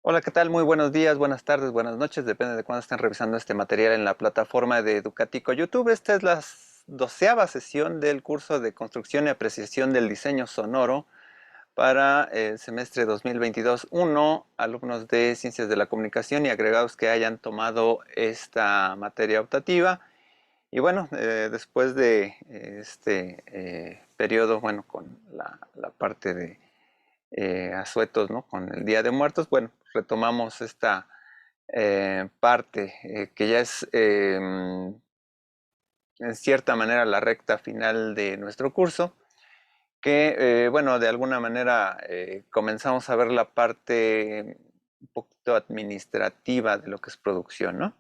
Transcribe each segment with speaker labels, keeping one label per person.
Speaker 1: Hola, ¿qué tal? Muy buenos días, buenas tardes, buenas noches, depende de cuándo estén revisando este material en la plataforma de Educatico YouTube. Esta es la 12ª sesión del curso de Construcción y Apreciación del Diseño Sonoro para el semestre 2022-1, alumnos de Ciencias de la Comunicación y agregados que hayan tomado esta materia optativa. Y bueno, después de este periodo, bueno, con la parte de asuetos, ¿no? Con el Día de Muertos, bueno, retomamos esta parte que ya es en cierta manera la recta final de nuestro curso, que bueno, de alguna manera comenzamos a ver la parte un poquito administrativa de lo que es producción, ¿no?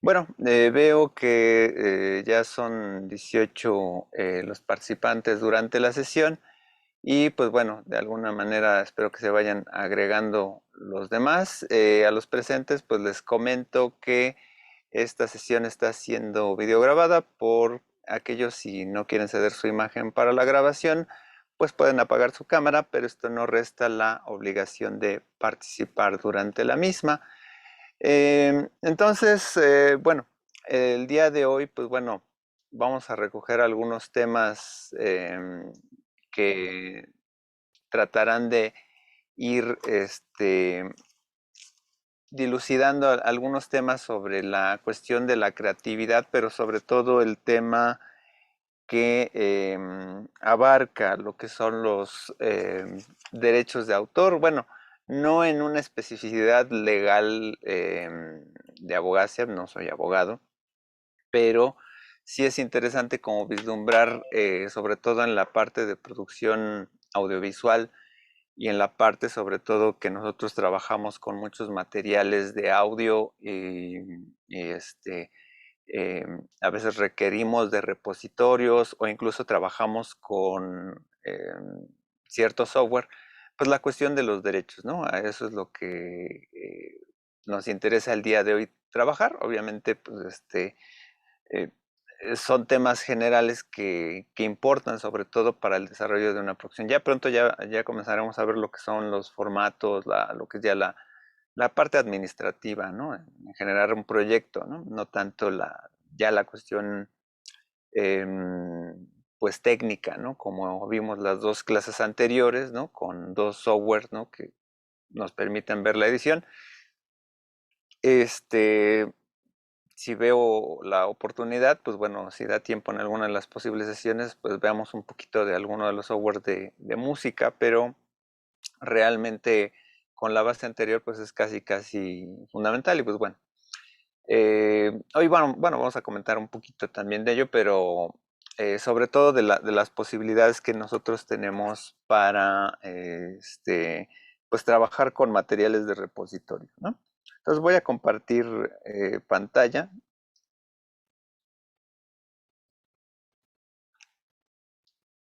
Speaker 1: Bueno, veo que ya son 18 los participantes durante la sesión. Y pues bueno, de alguna manera espero que se vayan agregando los demás. A los presentes pues les comento que esta sesión está siendo videograbada por aquellos si no quieren ceder su imagen para la grabación, pues pueden apagar su cámara, pero esto no resta la obligación de participar durante la misma. Entonces, bueno, el día de hoy pues bueno, vamos a recoger algunos temas que tratarán de ir dilucidando algunos temas sobre la cuestión de la creatividad, pero sobre todo el tema que abarca lo que son los derechos de autor. Bueno, no en una especificidad legal de abogacía, no soy abogado, pero sí es interesante como vislumbrar, sobre todo en la parte de producción audiovisual, y en la parte sobre todo que nosotros trabajamos con muchos materiales de audio a veces requerimos de repositorios o incluso trabajamos con cierto software, pues la cuestión de los derechos, ¿no? A eso es lo que nos interesa el día de hoy trabajar. Obviamente, pues eh, son temas generales que importan sobre todo para el desarrollo de una producción. Ya pronto ya comenzaremos a ver lo que son los formatos, lo que es ya la parte administrativa, ¿no? En generar un proyecto, ¿no? No tanto ya la cuestión pues técnica, ¿no? Como vimos las dos clases anteriores, ¿no? Con dos softwares, ¿no? Que nos permiten ver la edición. Este, si veo la oportunidad, pues bueno, si da tiempo en alguna de las posibles sesiones, pues veamos un poquito de alguno de los softwares de música, pero realmente con la base anterior pues es casi fundamental y pues bueno. Hoy bueno, vamos a comentar un poquito también de ello, pero sobre todo de las posibilidades que nosotros tenemos para pues trabajar con materiales de repositorio, ¿no? Entonces voy a compartir pantalla.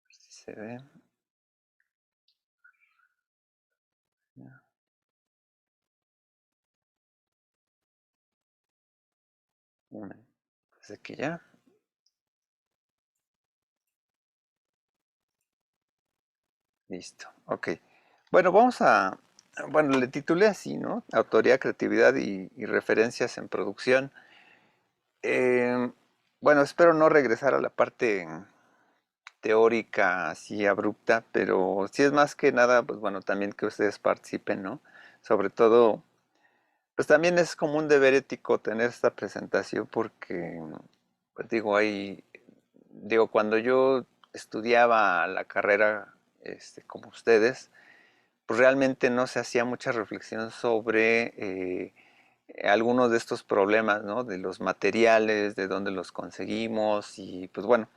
Speaker 1: Si se ve. Pues aquí ya. Listo. Ok. Bueno, bueno, le titulé así, ¿no? Autoría, creatividad y referencias en producción. Eh, bueno, espero no regresar a la parte teórica así abrupta, pero sí es más que nada, pues bueno, también que ustedes participen, ¿no? Sobre todo, pues también es como un deber ético tener esta presentación porque, pues digo, cuando yo estudiaba la carrera, como ustedes, pues realmente no se hacía mucha reflexión sobre algunos de estos problemas, ¿no? De los materiales, de dónde los conseguimos y pues bueno,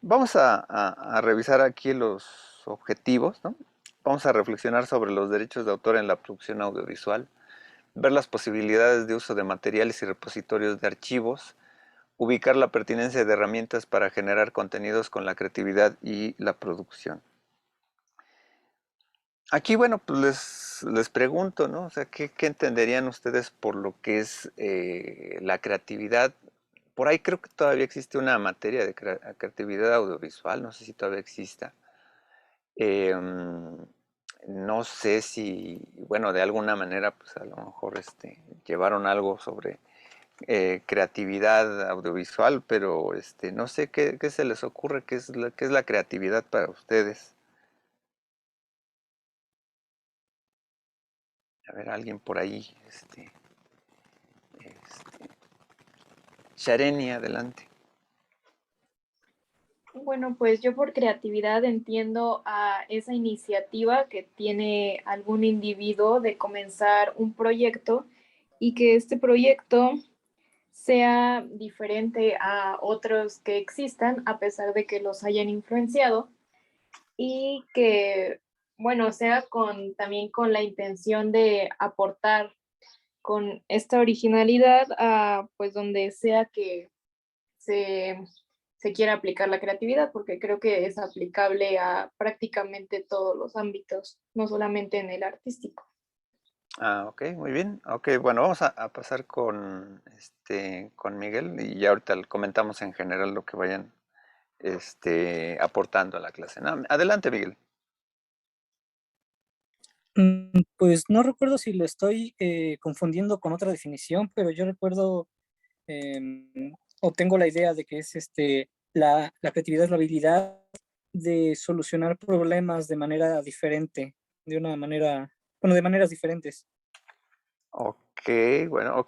Speaker 1: vamos a revisar aquí los objetivos, ¿no? Vamos a reflexionar sobre los derechos de autor en la producción audiovisual, ver las posibilidades de uso de materiales y repositorios de archivos, ubicar la pertinencia de herramientas para generar contenidos con la creatividad y la producción. Aquí, bueno, pues les pregunto, ¿no? O sea, ¿qué entenderían ustedes por lo que es la creatividad? Por ahí creo que todavía existe una materia de creatividad audiovisual, no sé si todavía exista. Em, no sé si, bueno, de alguna manera, pues a lo mejor llevaron algo sobre creatividad audiovisual, pero no sé qué se les ocurre, qué es la creatividad para ustedes. A ver, alguien por ahí, este, Shareni, adelante.
Speaker 2: Bueno, pues yo por creatividad entiendo a esa iniciativa que tiene algún individuo de comenzar un proyecto y que este proyecto sea diferente a otros que existan a pesar de que los hayan influenciado y que, bueno, sea también con la intención de aportar con esta originalidad a pues donde sea que se, se quiera aplicar la creatividad, porque creo que es aplicable a prácticamente todos los ámbitos, no solamente en el artístico.
Speaker 1: Ah, ok, muy bien. Ok, bueno, vamos a pasar con Miguel y ya ahorita comentamos en general lo que vayan aportando a la clase. No, adelante, Miguel.
Speaker 3: Pues no recuerdo si lo estoy confundiendo con otra definición, pero yo recuerdo o tengo la idea de que es la creatividad es la habilidad de solucionar problemas de manera diferente, de una manera, bueno, de maneras diferentes.
Speaker 1: Ok, bueno,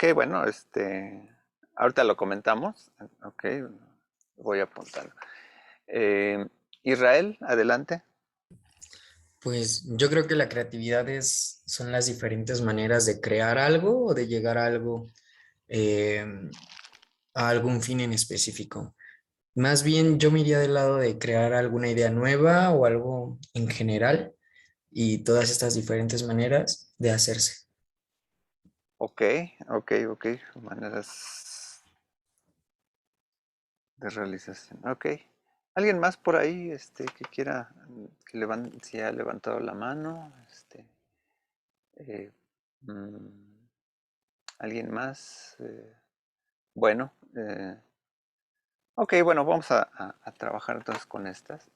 Speaker 1: ahorita lo comentamos. Ok, voy a apuntar. Eh, Israel, adelante.
Speaker 4: Pues yo creo que la creatividad son las diferentes maneras de crear algo o de llegar eh, a algún fin en específico. Más bien yo me iría del lado de crear alguna idea nueva o algo en general y todas estas diferentes maneras de hacerse.
Speaker 1: Ok, ok. Maneras de realización. Ok. ¿Alguien más por ahí que quiera, si ha levantado la mano? Eh, mm, ¿Alguien más? Bueno, ok, bueno, vamos a trabajar entonces con estas.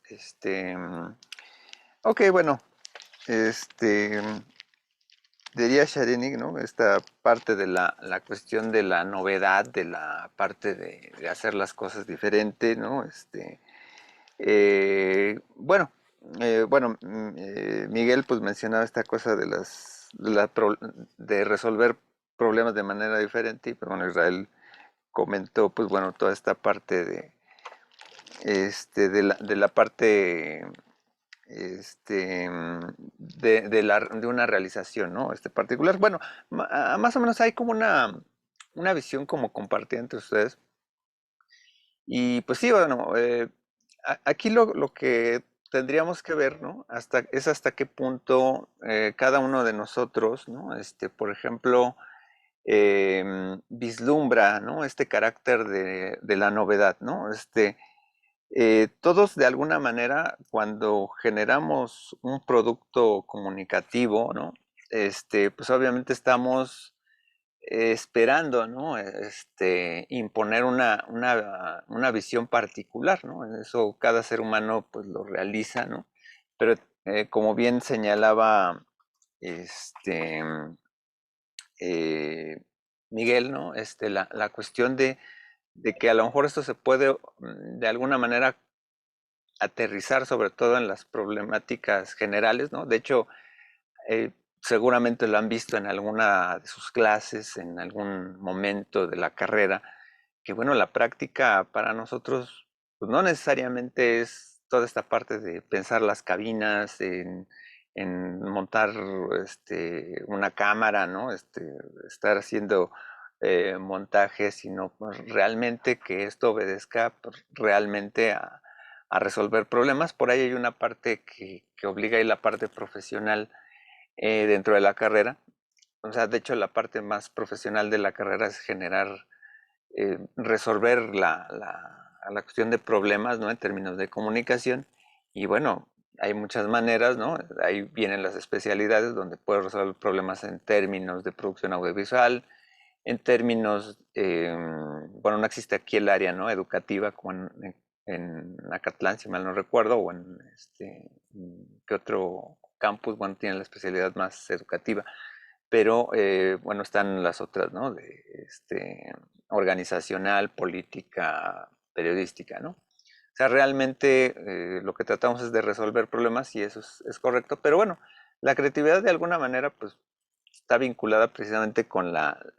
Speaker 1: Ok, bueno, este, diría Sharenik, ¿no? Esta parte de la cuestión de la novedad, de la parte de hacer las cosas diferente, ¿no? Bueno, Miguel pues mencionaba esta cosa de resolver problemas de manera diferente y pues bueno, Israel comentó pues bueno, toda esta parte de la parte de una realización, ¿no? Particular. Bueno, más o menos hay como una visión como compartida entre ustedes. Y pues sí, bueno, aquí lo que tendríamos que ver, ¿no? Es hasta qué punto cada uno de nosotros, ¿no? Por ejemplo, vislumbra, ¿no? Este carácter de la novedad, ¿no? Todos de alguna manera, cuando generamos un producto comunicativo, ¿no? Pues obviamente estamos esperando, ¿no? Imponer una visión particular, ¿no? Eso cada ser humano pues lo realiza, ¿no? Pero como bien señalaba este, eh, Miguel, ¿no? La cuestión de que a lo mejor esto se puede de alguna manera aterrizar sobre todo en las problemáticas generales, ¿no? De hecho, seguramente lo han visto en alguna de sus clases, en algún momento de la carrera, que bueno, la práctica para nosotros pues no necesariamente es toda esta parte de pensar las cabinas, en montar una cámara, ¿no? Estar haciendo montajes, sino pues, realmente que esto obedezca pues, realmente a resolver problemas. Por ahí hay una parte que obliga y la parte profesional dentro de la carrera. O sea, de hecho, la parte más profesional de la carrera es resolver la cuestión de problemas, ¿no? En términos de comunicación. Y bueno, hay muchas maneras, ¿no? Ahí vienen las especialidades donde puedes resolver problemas en términos de producción audiovisual, en términos, bueno, no existe aquí el área, ¿no? Educativa, como en Acatlán, si mal no recuerdo, o ¿qué otro campus, bueno, tiene la especialidad más educativa, pero bueno, están las otras, ¿no? De organizacional, política, periodística, ¿no? O sea, realmente lo que tratamos es de resolver problemas y eso es correcto, pero bueno, la creatividad de alguna manera pues está vinculada precisamente con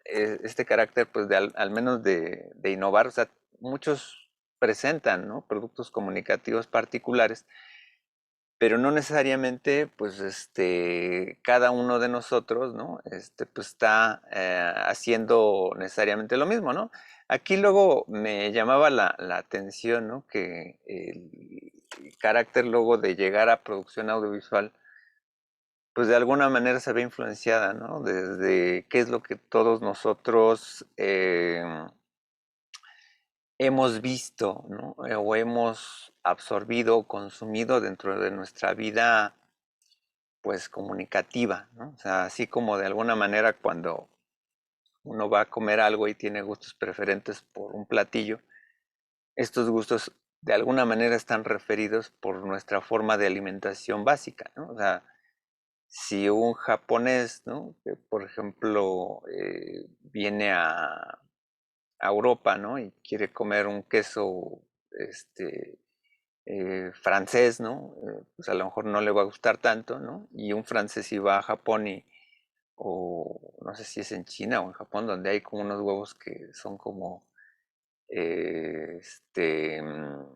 Speaker 1: este carácter pues de al menos de innovar, o sea, muchos presentan, ¿no? Productos comunicativos particulares, pero no necesariamente, pues, cada uno de nosotros, ¿no? Pues está haciendo necesariamente lo mismo, ¿no? Aquí luego me llamaba la atención, ¿no? Que el carácter luego de llegar a producción audiovisual, pues de alguna manera se ve influenciada, ¿no? Desde qué es lo que todos nosotros hemos visto, ¿no? O hemos absorbido o consumido dentro de nuestra vida pues comunicativa, ¿no? O sea, así como de alguna manera cuando uno va a comer algo y tiene gustos preferentes por un platillo, estos gustos de alguna manera están referidos por nuestra forma de alimentación básica, ¿no? O sea, si un japonés, ¿no? Que por ejemplo viene a Europa, ¿no? Y quiere comer un queso, francés, ¿no? Pues a lo mejor no le va a gustar tanto, ¿no? Y un francés si va a Japón o no sé si es en China o en Japón, donde hay como unos huevos que son como, eh, este, mm,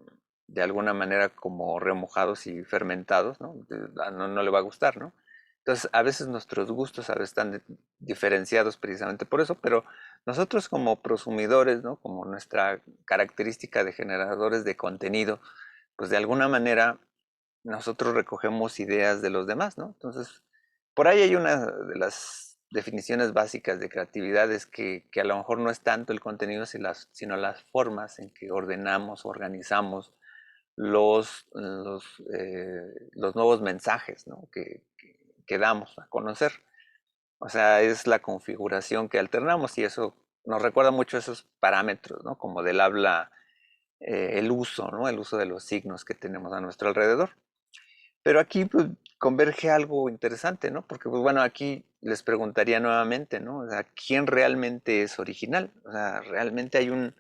Speaker 1: de alguna manera como remojados y fermentados, ¿no? No le va a gustar, ¿no? Entonces, a veces nuestros gustos a veces están diferenciados precisamente por eso, pero nosotros como prosumidores, ¿no? Como nuestra característica de generadores de contenido, pues de alguna manera nosotros recogemos ideas de los demás, ¿no? Entonces, por ahí hay una de las definiciones básicas de creatividad es que a lo mejor no es tanto el contenido, sino las formas en que ordenamos, organizamos los nuevos mensajes, ¿no? Que damos a conocer. O sea, es la configuración que alternamos y eso nos recuerda mucho esos parámetros, ¿no? Como del habla, el uso, ¿no? El uso de los signos que tenemos a nuestro alrededor. Pero aquí pues, converge algo interesante, ¿no? Porque, pues bueno, aquí les preguntaría nuevamente, ¿no? O sea, ¿quién realmente es original? O sea, ¿realmente hay un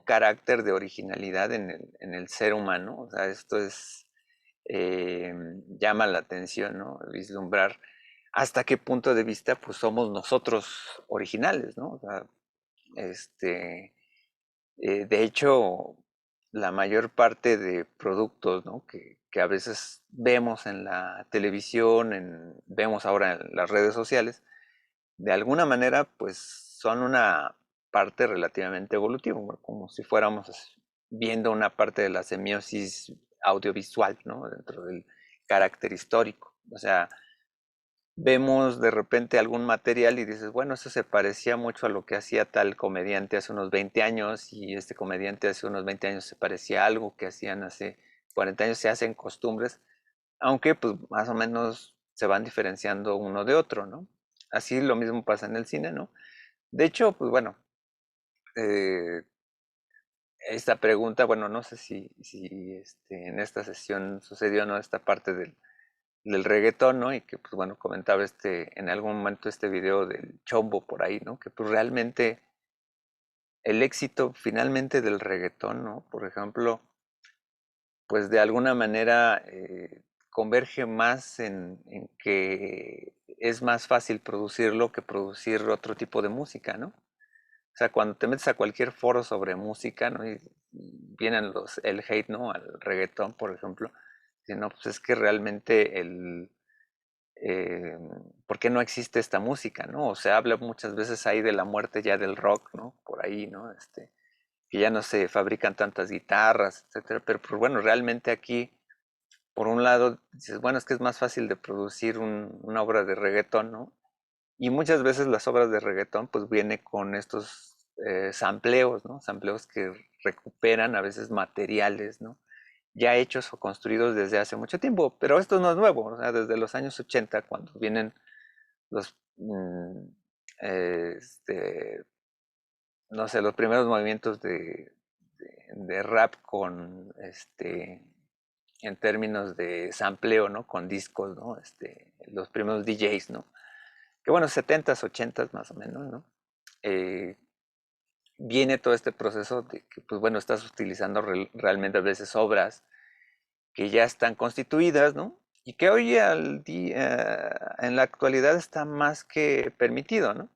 Speaker 1: carácter de originalidad en el ser humano? O sea, esto llama la atención, ¿no? Vislumbrar hasta qué punto de vista, pues, somos nosotros originales, ¿no? O sea, este, de hecho, la mayor parte de productos, ¿no? que a veces vemos en la televisión, vemos ahora en las redes sociales, de alguna manera, pues son una parte relativamente evolutiva, como si fuéramos viendo una parte de la semiosis audiovisual, ¿no? Dentro del carácter histórico. O sea, vemos de repente algún material y dices, bueno, eso se parecía mucho a lo que hacía tal comediante hace unos 20 años y este comediante hace unos 20 años se parecía a algo que hacían hace 40 años, se hacen costumbres, aunque pues más o menos se van diferenciando uno de otro, ¿no? Así lo mismo pasa en el cine, ¿no? De hecho, pues bueno, eh, esta pregunta, bueno, no sé si en esta sesión sucedió, ¿no? Esta parte del reggaetón, ¿no? Y que, pues bueno, comentaba en algún momento este video del Chombo por ahí, ¿no? Que pues realmente el éxito finalmente del reggaetón, ¿no? Por ejemplo, pues de alguna manera converge más en que es más fácil producirlo que producir otro tipo de música, ¿no? O sea, cuando te metes a cualquier foro sobre música, ¿no? Y vienen el hate, ¿no? Al reggaetón, por ejemplo. Dicen, no, pues es que realmente eh, ¿por qué no existe esta música, no? O se habla muchas veces ahí de la muerte ya del rock, ¿no? Por ahí, ¿no? Que ya no se fabrican tantas guitarras, etcétera. Pero pues, bueno, realmente aquí, por un lado, dices, bueno, es que es más fácil de producir una obra de reggaetón, ¿no? Y muchas veces las obras de reggaetón, pues viene con estos sampleos, ¿no? Sampleos que recuperan a veces materiales, ¿no? Ya hechos o construidos desde hace mucho tiempo, pero esto no es nuevo, o sea, desde los años 80, cuando vienen los, no sé, los primeros movimientos de rap con en términos de sampleo, ¿no? Con discos, ¿no? Los primeros DJs, ¿no? Que bueno, 70s, 80s más o menos, ¿no? Eh, Viene todo este proceso de que, pues bueno, estás utilizando realmente a veces obras que ya están constituidas, ¿no? Y que hoy al día, en la actualidad está más que permitido, ¿no?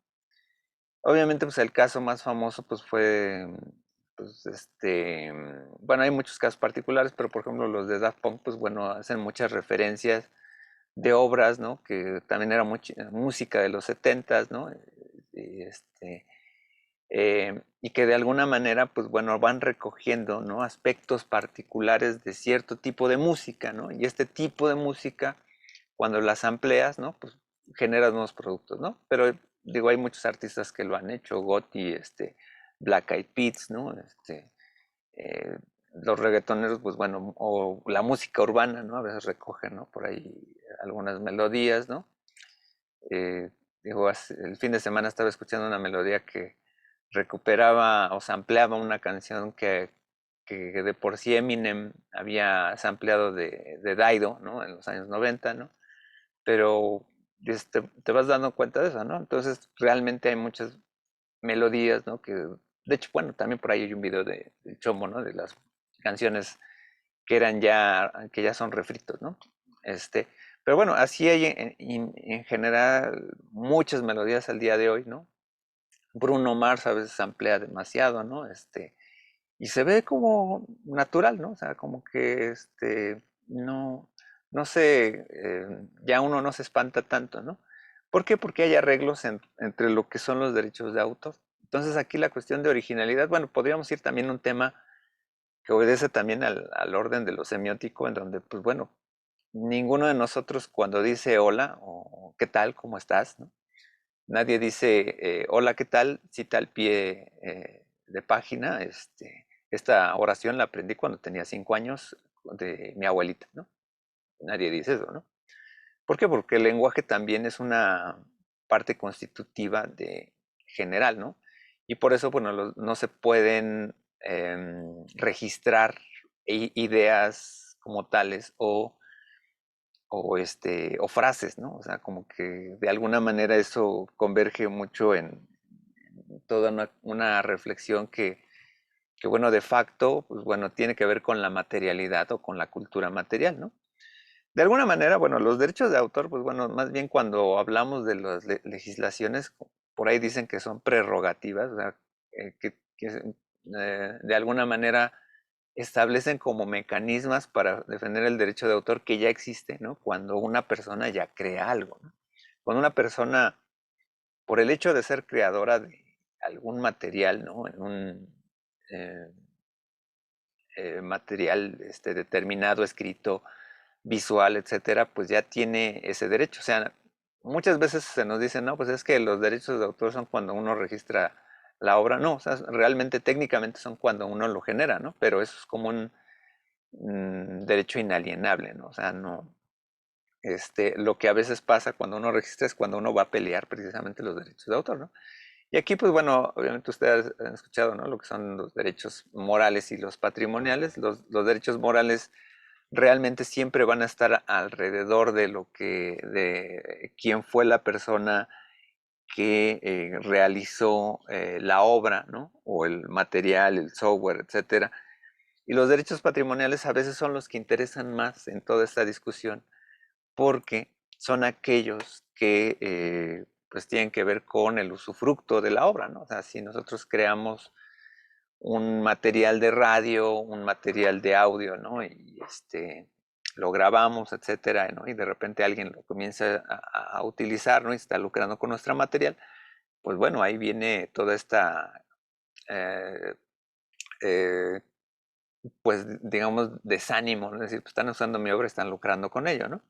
Speaker 1: Obviamente, pues el caso más famoso, pues fue, pues bueno, hay muchos casos particulares, pero por ejemplo los de Daft Punk, pues bueno, hacen muchas referencias de obras, ¿no? Que también era música de los 70s, ¿no? Y, y que de alguna manera, pues bueno, van recogiendo, ¿no? Aspectos particulares de cierto tipo de música, ¿no? Y este tipo de música, cuando las amplias, ¿no? Pues generas nuevos productos, ¿no? Pero digo, hay muchos artistas que lo han hecho, Gotti, Black Eyed Peas, ¿no? Eh, los reggaetoneros, pues bueno, o la música urbana, ¿no? A veces recogen, ¿no? Por ahí algunas melodías, ¿no? Eh, Digo, el fin de semana estaba escuchando una melodía que recuperaba o sampleaba una canción que de por sí Eminem había sampleado de Dido, ¿no? En los años 90, ¿no? Pero te vas dando cuenta de eso, ¿no? Entonces realmente hay muchas melodías, ¿no? Que, de hecho, bueno, también por ahí hay un video del Chombo, ¿no? De las canciones que ya son refritos, ¿no? Pero bueno, así hay en general muchas melodías al día de hoy, ¿no? Bruno Mars a veces amplía demasiado, ¿no? Y se ve como natural, ¿no? O sea, como que no, no sé, ya uno no se espanta tanto, ¿no? ¿Por qué? Porque hay arreglos entre lo que son los derechos de autor. Entonces aquí la cuestión de originalidad, bueno, podríamos ir también a un tema que obedece también al orden de lo semiótico, en donde, pues bueno, ninguno de nosotros cuando dice hola o qué tal, cómo estás, ¿no? Nadie dice hola, ¿qué tal? Cita al pie de página. Esta oración la aprendí cuando tenía 5 años de mi abuelita, ¿no? Nadie dice eso, ¿no? ¿Por qué? Porque el lenguaje también es una parte constitutiva de general, ¿no? Y por eso, bueno, no se pueden registrar ideas como tales o frases, ¿no? O sea, como que de alguna manera eso converge mucho en toda una reflexión que, bueno, de facto, pues bueno, tiene que ver con la materialidad o con la cultura material, ¿no? De alguna manera, bueno, los derechos de autor, pues bueno, más bien cuando hablamos de las legislaciones, por ahí dicen que son prerrogativas, o sea, de alguna manera establecen como mecanismos para defender el derecho de autor que ya existe, ¿no? Cuando una persona ya crea algo, ¿no? Cuando una persona, por el hecho de ser creadora de algún material, ¿no? En un eh, material determinado, escrito, visual, etcétera, pues ya tiene ese derecho. O sea, muchas veces se nos dice, no, pues es que los derechos de autor son cuando uno registra la obra. No, o sea, realmente técnicamente son cuando uno lo genera, ¿no? Pero eso es como un derecho inalienable, ¿no? O sea, no. Lo que a veces pasa cuando uno registra es cuando uno va a pelear precisamente los derechos de autor, ¿no? Y aquí, pues bueno, obviamente ustedes han escuchado, ¿no? Lo que son los derechos morales y los patrimoniales. Los derechos morales realmente siempre van a estar alrededor de quién fue la persona que realizó la obra, ¿no? O el material, el software, etcétera. Y los derechos patrimoniales a veces son los que interesan más en toda esta discusión porque son aquellos que pues tienen que ver con el usufructo de la obra, ¿no? O sea, si nosotros creamos un material de radio, un material de audio, ¿no? Y lo grabamos, etcétera, ¿no? Y de repente alguien lo comienza a utilizar, ¿no? Y está lucrando con nuestro material, pues bueno, ahí viene toda esta, eh, eh, pues digamos, desánimo, ¿no? Es decir, pues están usando mi obra, están lucrando con ello, ¿no?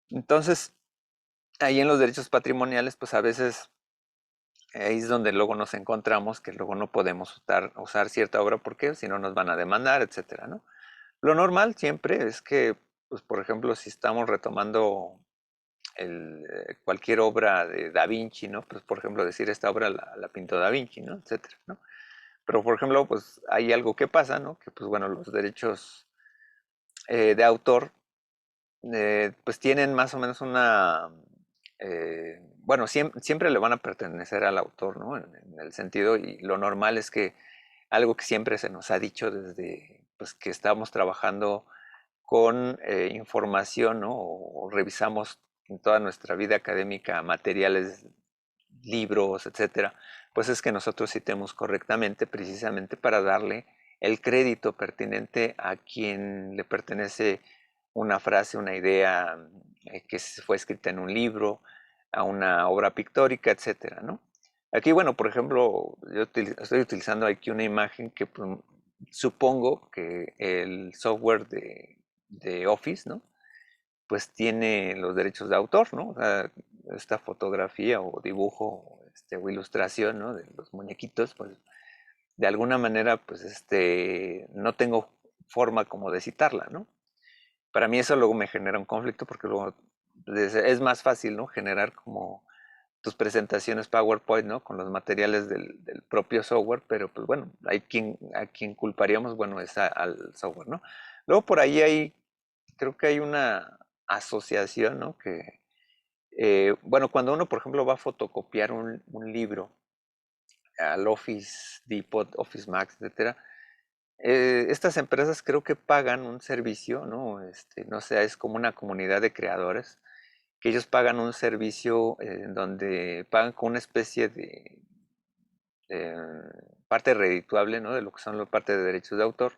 Speaker 1: Entonces, ahí en los derechos patrimoniales, pues a veces ahí es donde luego nos encontramos que luego no podemos usar cierta obra porque si no nos van a demandar, etcétera, ¿no? Lo normal siempre es que, pues por ejemplo, si estamos retomando cualquier obra de Da Vinci, ¿no? Pues por ejemplo decir esta obra la pintó Da Vinci, ¿no? Etcétera, ¿no? Pero por ejemplo, pues hay algo que pasa, ¿no? Que pues bueno, los derechos de autor, pues tienen más o menos bueno, siempre le van a pertenecer al autor, ¿no? En el sentido, y lo normal es que algo que siempre se nos ha dicho desde pues, que estamos trabajando con información, ¿no? O revisamos en toda nuestra vida académica materiales, libros, etcétera, pues es que nosotros citemos correctamente precisamente para darle el crédito pertinente a quien le pertenece una frase, una idea que fue escrita en un libro, a una obra pictórica, etcétera, ¿no? Aquí, bueno, por ejemplo, yo estoy utilizando aquí una imagen que pues, supongo que el software de Office, ¿no? Pues tiene los derechos de autor, ¿no? O sea, esta fotografía o dibujo o ilustración, ¿no? De los muñequitos, pues de alguna manera, pues no tengo forma como de citarla, ¿no? Para mí eso luego me genera un conflicto porque luego es más fácil, ¿no? Generar como tus presentaciones PowerPoint, ¿no? Con los materiales del propio software, pero pues bueno, a quien culparíamos, bueno, es al software, ¿no? Luego por ahí creo que hay una asociación, ¿no? Que, bueno, cuando uno, por ejemplo, va a fotocopiar un libro al Office Depot, Office Max, etcétera, estas empresas creo que pagan un servicio, ¿no? No sé, es como una comunidad de creadores, que ellos pagan un servicio en donde pagan con una especie de eh, parte redituable, ¿no? De lo que son las partes de derechos de autor,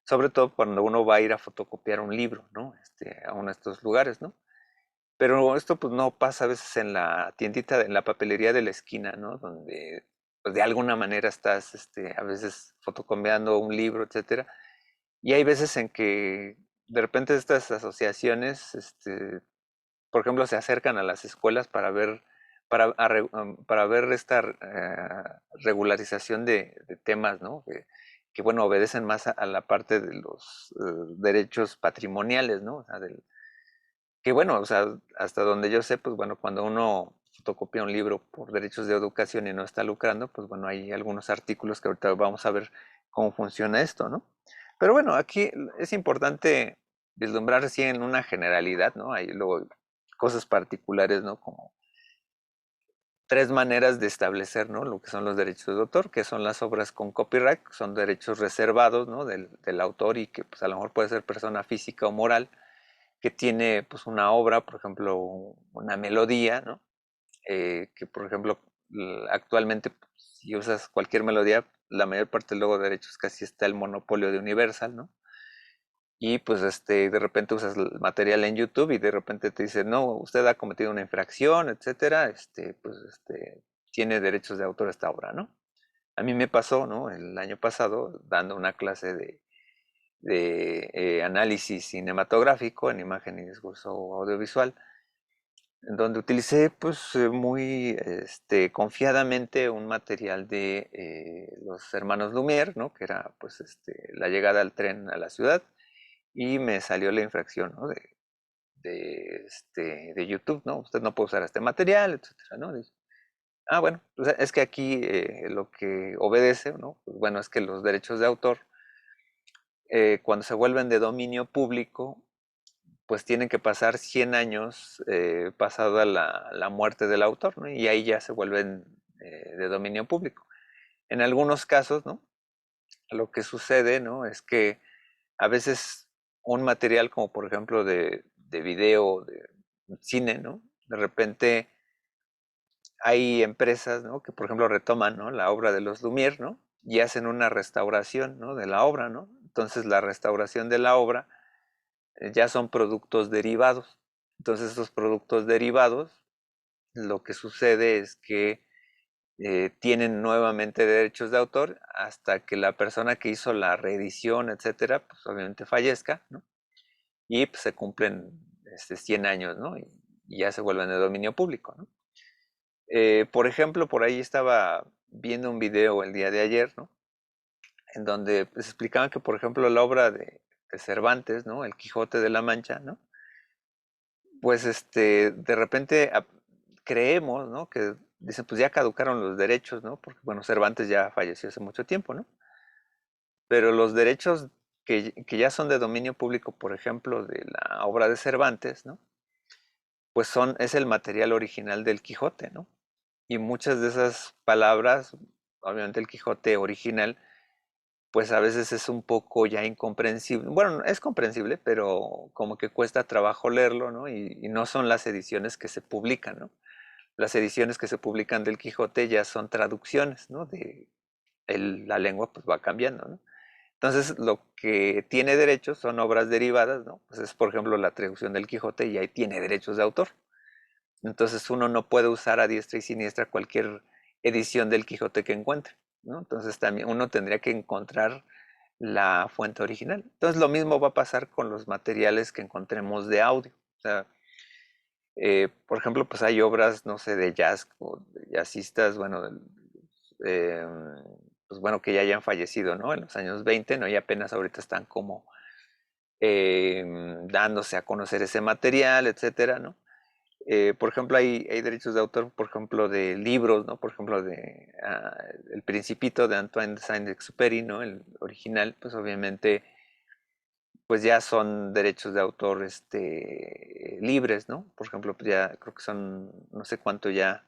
Speaker 1: sobre todo cuando uno va a ir a fotocopiar un libro, ¿no? A uno de estos lugares, ¿no? Pero esto pues no pasa a veces en la tiendita, en la papelería de la esquina, ¿no? Donde pues, de alguna manera estás a veces fotocopiando un libro, etcétera. Y hay veces en que de repente estas asociaciones, por ejemplo, se acercan a las escuelas para ver, para ver esta regularización de temas, ¿no? Que, bueno, obedecen más a la parte de los derechos patrimoniales, ¿no? O sea, que bueno, o sea, hasta donde yo sé, pues bueno, cuando uno fotocopia un libro por derechos de educación y no está lucrando, pues bueno, hay algunos artículos que ahorita vamos a ver cómo funciona esto, ¿no? Pero bueno, aquí es importante vislumbrar así en una generalidad, ¿no? Hay luego cosas particulares, ¿no? Como tres maneras de establecer, ¿no? Lo que son los derechos de autor, que son las obras con copyright, que son derechos reservados, ¿no? Del autor y que pues a lo mejor puede ser persona física o moral que tiene pues una obra, por ejemplo, una melodía, ¿no? Que por ejemplo actualmente pues, si usas cualquier melodía, la mayor parte luego de derechos casi está el monopolio de Universal, ¿no? Y pues de repente usas el material en YouTube y de repente te dice, no, usted ha cometido una infracción, etcétera, pues tiene derechos de autor esta obra, ¿no? A mí me pasó, ¿no? El año pasado dando una clase de análisis cinematográfico en imagen y discurso audiovisual, en donde utilicé pues muy confiadamente un material de los hermanos Lumière, ¿no? Que era pues la llegada al tren a la ciudad y me salió la infracción, ¿no? De YouTube, ¿no? Usted no puede usar este material, etcétera, ¿no? Dice, ah, bueno, pues es que aquí lo que obedece, ¿no? Pues, bueno, es que los derechos de autor, cuando se vuelven de dominio público, pues tienen que pasar 100 años pasada la muerte del autor, ¿no? Y ahí ya se vuelven de dominio público. En algunos casos, ¿no? Lo que sucede, ¿no? Es que a veces un material como por ejemplo de video, de cine, ¿no? De repente hay empresas, ¿no? Que por ejemplo retoman, ¿no? La obra de los Lumière, ¿no? Y hacen una restauración, ¿no? De la obra, ¿no? Entonces la restauración de la obra ya son productos derivados. Entonces esos productos derivados, lo que sucede es que tienen nuevamente derechos de autor hasta que la persona que hizo la reedición, etcétera, pues obviamente fallezca, ¿no? Y pues, se cumplen 100 años, ¿no? Y ya se vuelven de dominio público, ¿no? Por ejemplo, por ahí estaba viendo un video el día de ayer, ¿no? En donde pues, explicaban que, por ejemplo, la obra de Cervantes, ¿no? El Quijote de la Mancha, ¿no? Pues de repente creemos, ¿no? Que dicen, pues ya caducaron los derechos, ¿no? Porque, bueno, Cervantes ya falleció hace mucho tiempo, ¿no? Pero los derechos que ya son de dominio público, por ejemplo, de la obra de Cervantes, ¿no? Pues es el material original del Quijote, ¿no? Y muchas de esas palabras, obviamente el Quijote original, pues a veces es un poco ya incomprensible. Bueno, es comprensible, pero como que cuesta trabajo leerlo, ¿no? Y no son las ediciones que se publican, ¿no? Las ediciones que se publican del Quijote ya son traducciones, ¿no? La lengua pues va cambiando, ¿no? Entonces, lo que tiene derechos son obras derivadas, ¿no? Pues es, por ejemplo, la traducción del Quijote y ahí tiene derechos de autor. Entonces, uno no puede usar a diestra y siniestra cualquier edición del Quijote que encuentre, ¿no? Entonces, también uno tendría que encontrar la fuente original. Entonces, lo mismo va a pasar con los materiales que encontremos de audio. O sea, por ejemplo, pues hay obras, no sé, de jazz o de jazzistas, bueno, eh, pues bueno, que ya hayan fallecido, ¿no? En los años 20, ¿no? Y apenas ahorita están como dándose a conocer ese material, etcétera, ¿no? Por ejemplo, hay derechos de autor, por ejemplo, de libros, ¿no? Por ejemplo, de El Principito de Antoine de Saint-Exupéry, ¿no? El original, pues obviamente, pues ya son derechos de autor libres, ¿no? Por ejemplo, pues ya creo que son, no sé cuánto ya.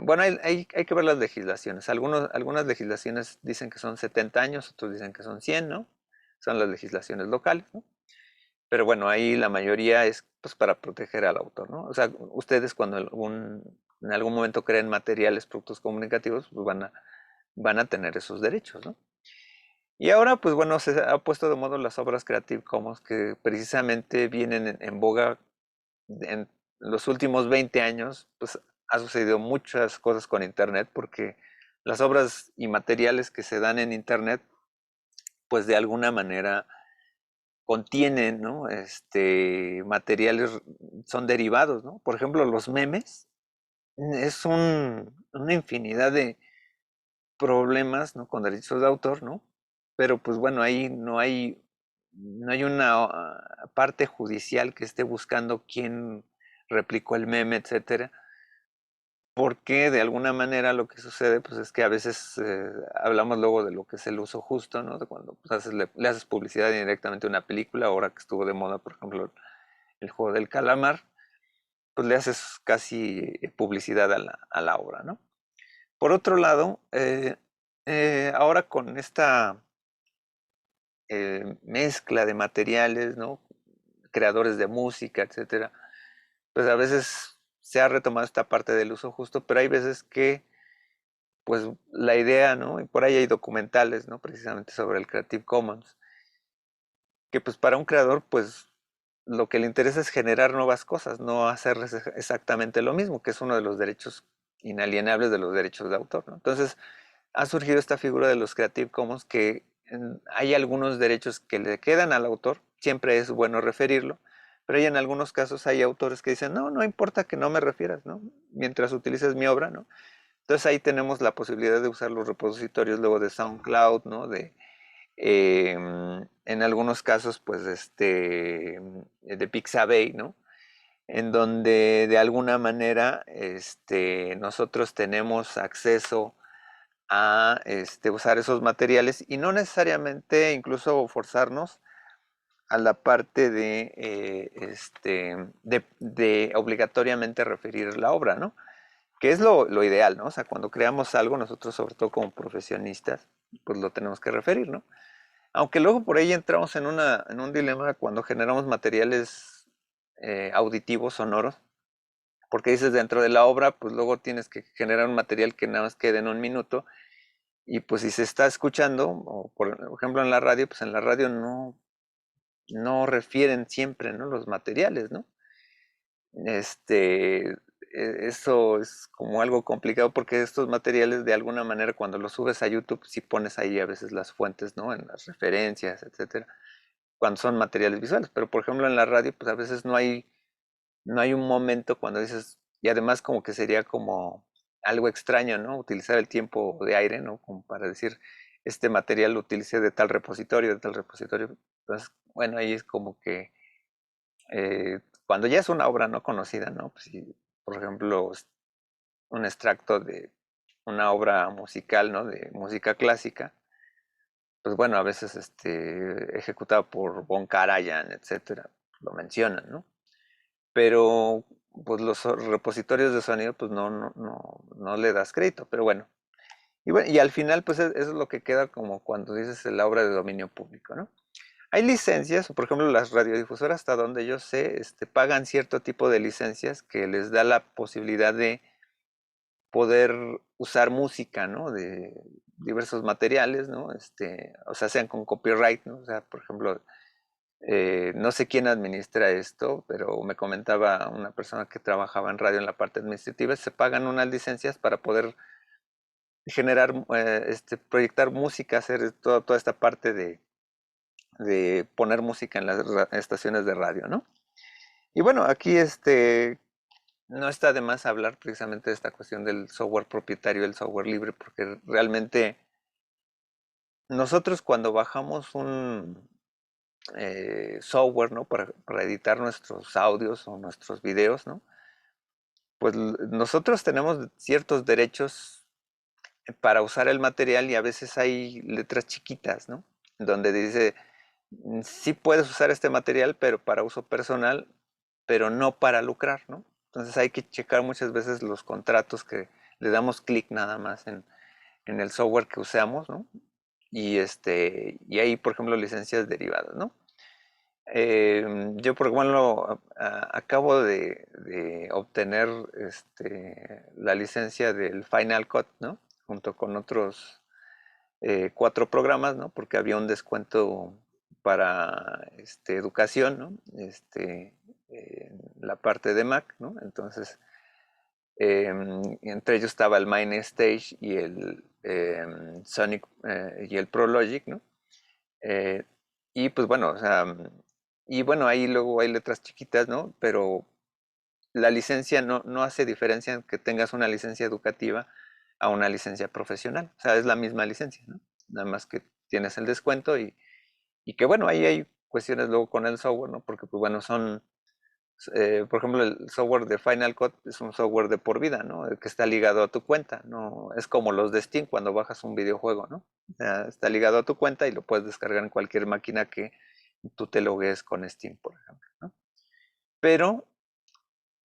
Speaker 1: Bueno, hay que ver las legislaciones. Algunas legislaciones dicen que son 70 años, otros dicen que son 100, ¿no? Son las legislaciones locales, ¿no? Pero bueno, ahí la mayoría es pues para proteger al autor, ¿no? O sea, ustedes cuando en algún momento creen materiales, productos comunicativos, pues van a tener esos derechos, ¿no? Y ahora, pues bueno, se ha puesto de moda las obras Creative Commons que precisamente vienen en boga en los últimos 20 años, pues ha sucedido muchas cosas con Internet porque las obras y materiales que se dan en Internet, pues de alguna manera contienen, ¿no? Materiales, son derivados, ¿no? Por ejemplo, los memes es una infinidad de problemas, ¿no? Con derechos de autor, ¿no? Pero pues bueno, ahí no hay una parte judicial que esté buscando quién replicó el meme, etcétera. Porque de alguna manera lo que sucede pues es que a veces hablamos luego de lo que es el uso justo, ¿no? De cuando pues, le haces publicidad directamente a una película, ahora que estuvo de moda, por ejemplo, el juego del calamar, pues le haces casi publicidad a la obra, ¿no? Por otro lado, ahora con esta mezcla de materiales, ¿no? Creadores de música, etcétera, pues a veces se ha retomado esta parte del uso justo, pero hay veces que pues la idea, ¿no? Y por ahí hay documentales, ¿no? Precisamente sobre el Creative Commons, que pues para un creador, pues lo que le interesa es generar nuevas cosas, no hacer exactamente lo mismo, que es uno de los derechos inalienables de los derechos de autor, ¿no? Entonces, ha surgido esta figura de los Creative Commons que hay algunos derechos que le quedan al autor, siempre es bueno referirlo, pero hay en algunos casos hay autores que dicen, no, no importa que no me refieras, ¿no? Mientras utilices mi obra, ¿no? Entonces ahí tenemos la posibilidad de usar los repositorios luego de SoundCloud, ¿no? En algunos casos, pues, de Pixabay, ¿no? En donde de alguna manera, nosotros tenemos acceso a usar esos materiales y no necesariamente incluso forzarnos a la parte de obligatoriamente referir la obra, ¿no? Que es lo ideal, ¿no? O sea, cuando creamos algo, nosotros, sobre todo como profesionistas, pues lo tenemos que referir, ¿no? Aunque luego por ahí entramos en un dilema cuando generamos materiales auditivos, sonoros, porque dices dentro de la obra, pues luego tienes que generar un material que nada más quede en un minuto, y pues si se está escuchando, o por ejemplo en la radio, pues en la radio no refieren siempre, ¿no? Los materiales, ¿no? Este, Eso es como algo complicado porque estos materiales de alguna manera cuando los subes a YouTube si pones ahí a veces las fuentes, ¿no? En las referencias, etcétera, cuando son materiales visuales, pero por ejemplo en la radio pues a veces no hay un momento cuando dices, y además como que sería como algo extraño, ¿no? Utilizar el tiempo de aire, ¿no? Como para decir, este material lo utilicé de tal repositorio, de tal repositorio. Entonces, bueno, ahí es como que cuando ya es una obra no conocida, ¿no? Pues si, por ejemplo, un extracto de una obra musical, ¿no? De música clásica, pues bueno, a veces ejecutado por Von Karajan, etcétera, lo mencionan, ¿no? Pero pues los repositorios de sonido, pues no le das crédito, pero bueno. Y bueno, y al final, pues eso es lo que queda como cuando dices la obra de dominio público, ¿no? Hay licencias, por ejemplo, las radiodifusoras, hasta donde yo sé, pagan cierto tipo de licencias que les da la posibilidad de poder usar música, ¿no? De diversos materiales, ¿no? O sea, sean con copyright, ¿no? O sea, por ejemplo, no sé quién administra esto, pero me comentaba una persona que trabajaba en radio en la parte administrativa, se pagan unas licencias para poder generar, proyectar música, hacer toda esta parte de poner música en las estaciones de radio, ¿no? Y bueno, aquí no está de más hablar precisamente de esta cuestión del software propietario, el software libre, porque realmente nosotros cuando bajamos un software, ¿no? Para editar nuestros audios o nuestros videos, ¿no? Pues nosotros tenemos ciertos derechos para usar el material y a veces hay letras chiquitas, ¿no? Donde dice, sí puedes usar este material, pero para uso personal, pero no para lucrar, ¿no? Entonces hay que checar muchas veces los contratos que le damos clic nada más en el software que usamos, ¿no? Y hay, por ejemplo, licencias derivadas, ¿no? Yo, por ejemplo, acabo de obtener la licencia del Final Cut, ¿no? Junto con otros 4 programas, ¿no? Porque había un descuento para educación, ¿no? En la parte de Mac, ¿no? Entonces, entre ellos estaba el Main Stage y el Sonic y el ProLogic, ¿no? Eh, y pues bueno, o sea, y bueno, ahí luego hay letras chiquitas, ¿no? Pero la licencia no hace diferencia en que tengas una licencia educativa a una licencia profesional. O sea, es la misma licencia, ¿no? Nada más que tienes el descuento y que bueno, ahí hay cuestiones luego con el software, ¿no? Porque pues bueno, por ejemplo, el software de Final Cut es un software de por vida, ¿no? El que está ligado a tu cuenta, ¿no? Es como los de Steam cuando bajas un videojuego, ¿no? O sea, está ligado a tu cuenta y lo puedes descargar en cualquier máquina que tú te logues con Steam, por ejemplo, ¿no? Pero,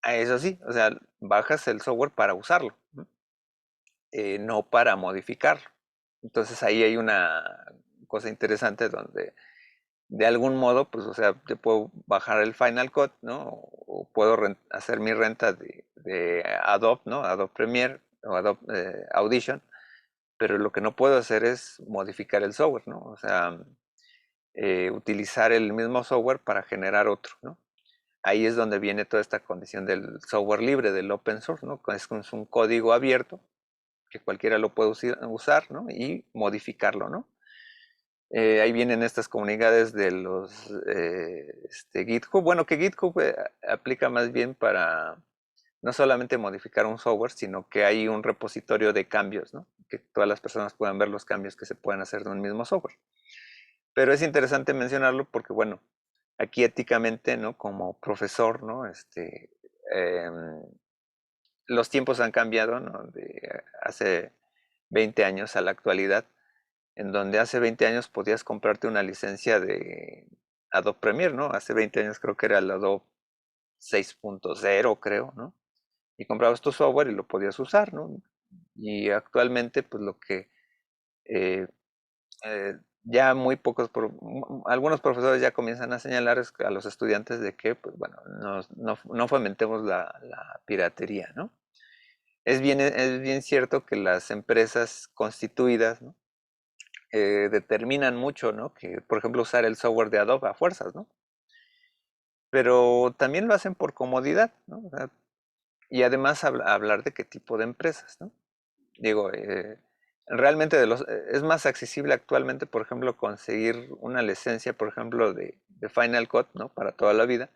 Speaker 1: a eso sí, o sea, bajas el software para usarlo, ¿no? No para modificarlo. Entonces ahí hay una cosa interesante donde de algún modo, pues, o sea, yo puedo bajar el Final Cut, ¿no? O puedo hacer mi renta de Adobe, ¿no? Adobe Premiere o Adobe Audition, pero lo que no puedo hacer es modificar el software, ¿no? O sea, utilizar el mismo software para generar otro, ¿no? Ahí es donde viene toda esta condición del software libre, del open source, ¿no? Es un código abierto que cualquiera lo puede usar, ¿no? Y modificarlo, ¿no? Ahí vienen estas comunidades de los GitHub. Bueno, que GitHub aplica más bien para no solamente modificar un software, sino que hay un repositorio de cambios, ¿no? Que todas las personas puedan ver los cambios que se pueden hacer de un mismo software. Pero es interesante mencionarlo porque, bueno, aquí éticamente, ¿no? Como profesor, ¿no? Em, los tiempos han cambiado, ¿no? De hace 20 años a la actualidad, en donde hace 20 años podías comprarte una licencia de Adobe Premiere, ¿no? Hace 20 años creo que era el Adobe 6.0, creo, ¿no? Y comprabas tu software y lo podías usar, ¿no? Y actualmente, pues lo que eh, ya muy pocos, algunos profesores ya comienzan a señalar a los estudiantes de que, pues bueno, no fomentemos la piratería, ¿no? Es bien cierto que las empresas constituidas, ¿no? Determinan mucho, ¿no? Que, por ejemplo, usar el software de Adobe a fuerzas, ¿no? Pero también lo hacen por comodidad, ¿no? O sea, y además hablar de qué tipo de empresas, ¿no? Digo, realmente es más accesible actualmente, por ejemplo, conseguir una licencia, por ejemplo, de Final Cut, ¿no? Para toda la vida,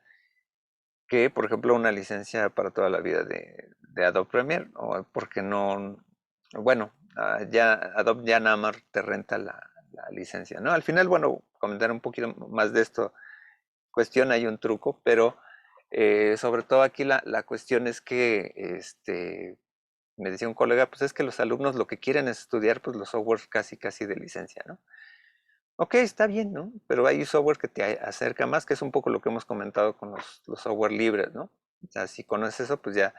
Speaker 1: que, por ejemplo, una licencia para toda la vida de Adobe Premiere, o porque no, bueno, ya Adobe ya nada más te renta la licencia, ¿no? Al final, bueno, comentar un poquito más de esto, cuestión, hay un truco, pero sobre todo aquí la cuestión es que, me decía un colega, pues es que los alumnos lo que quieren es estudiar, pues los softwares casi, casi de licencia, ¿no? Ok, está bien, ¿no? Pero hay software que te acerca más, que es un poco lo que hemos comentado con los software libres, ¿no? O sea, si conoces eso, pues ya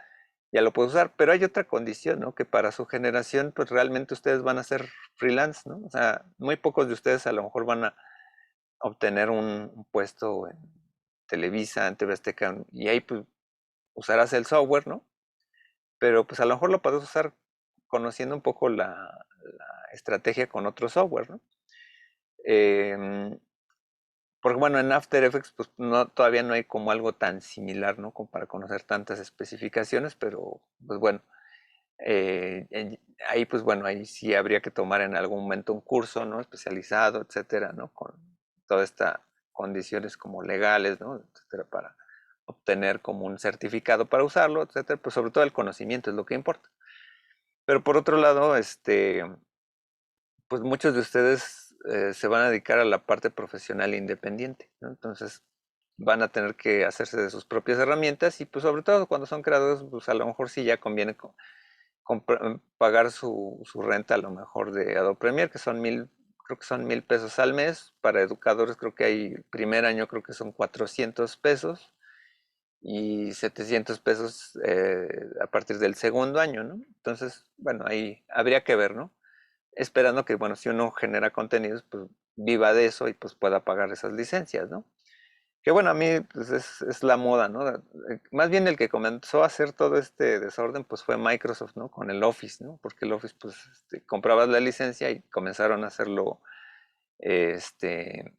Speaker 1: lo puedes usar. Pero hay otra condición, ¿no? Que para su generación, pues realmente ustedes van a ser freelance, ¿no? O sea, muy pocos de ustedes a lo mejor van a obtener un puesto en Televisa, en TV Azteca, y ahí pues usarás el software, ¿no? Pero pues a lo mejor lo puedes usar conociendo un poco la estrategia con otro software, ¿no? Em, Porque bueno, en After Effects pues no, todavía no hay como algo tan similar, ¿no? Como para conocer tantas especificaciones, pero pues bueno, ahí pues bueno, ahí sí habría que tomar en algún momento un curso, ¿no? Especializado, etcétera, ¿no? Con todas estas condiciones como legales, ¿no? Etcétera, para obtener como un certificado para usarlo, etcétera, pues sobre todo el conocimiento es lo que importa. Pero por otro lado, pues muchos de ustedes se van a dedicar a la parte profesional independiente, ¿no? Entonces van a tener que hacerse de sus propias herramientas y pues sobre todo cuando son creadores, pues a lo mejor sí ya conviene pagar su renta a lo mejor de Adobe Premiere, que son creo que son 1,000 pesos al mes. Para educadores creo que hay, primer año creo que son 400 pesos y 700 pesos a partir del segundo año, ¿no? Entonces, bueno, ahí habría que ver, ¿no? Esperando que, bueno, si uno genera contenidos, pues viva de eso y pues pueda pagar esas licencias, ¿no? Que bueno, a mí pues es la moda, ¿no? Más bien el que comenzó a hacer todo este desorden, pues fue Microsoft, ¿no? Con el Office, ¿no? Porque el Office, pues, comprabas la licencia y comenzaron a hacerlo, este,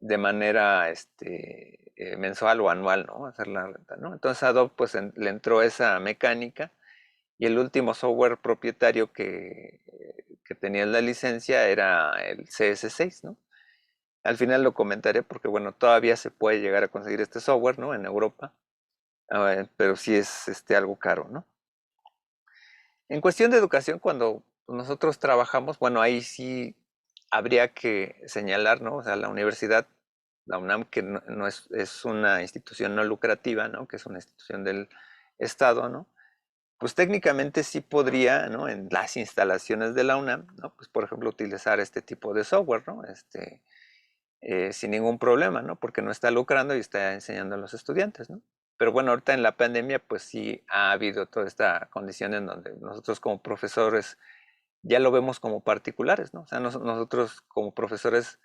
Speaker 1: de manera, mensual o anual, ¿no? Hacer la renta, ¿no? Entonces Adobe, pues, le entró esa mecánica y el último software propietario que tenía la licencia era el CS6, ¿no? Al final lo comentaré porque, bueno, todavía se puede llegar a conseguir este software, ¿no? En Europa, pero sí es algo caro, ¿no? En cuestión de educación, cuando nosotros trabajamos, bueno, ahí sí habría que señalar, ¿no? O sea, la universidad, la UNAM, que no es una institución no lucrativa, ¿no? Que es una institución del Estado, ¿no? Pues técnicamente sí podría, ¿no? En las instalaciones de la UNAM, ¿no? Pues por ejemplo utilizar este tipo de software, ¿no? Sin ningún problema, ¿no? Porque no está lucrando y está enseñando a los estudiantes, ¿no? Pero bueno, ahorita en la pandemia, pues sí ha habido toda esta condición en donde nosotros como profesores ya lo vemos como particulares, ¿no? O sea, nosotros como profesores,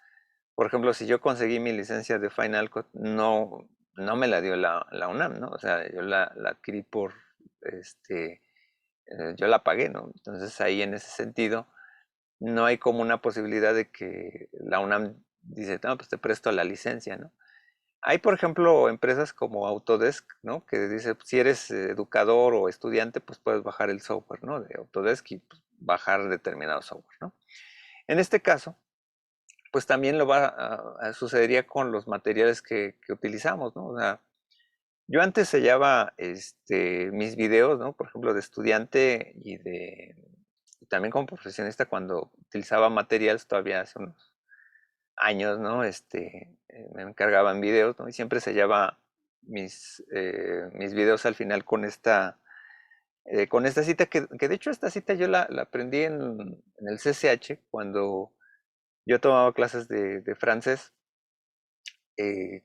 Speaker 1: por ejemplo, si yo conseguí mi licencia de Final Cut, no me la dio la UNAM, ¿no? O sea, yo la adquirí este, yo la pagué, ¿no? Entonces ahí en ese sentido, no hay como una posibilidad de que la UNAM dice, no, pues te presto la licencia, ¿no? Hay, por ejemplo, empresas como Autodesk, ¿no? Que dice, pues, si eres educador o estudiante, pues puedes bajar el software, ¿no? De Autodesk y pues, bajar determinado software, ¿no? En este caso, pues también sucedería con los materiales que utilizamos, ¿no? O sea, yo antes sellaba mis videos, ¿no? Por ejemplo, de estudiante y también como profesionista cuando utilizaba materiales todavía hace unos años, ¿no? Me encargaban videos, ¿no? Y siempre sellaba mis videos al final con esta cita, que de hecho esta cita yo la aprendí en el CCH cuando yo tomaba clases de francés, eh,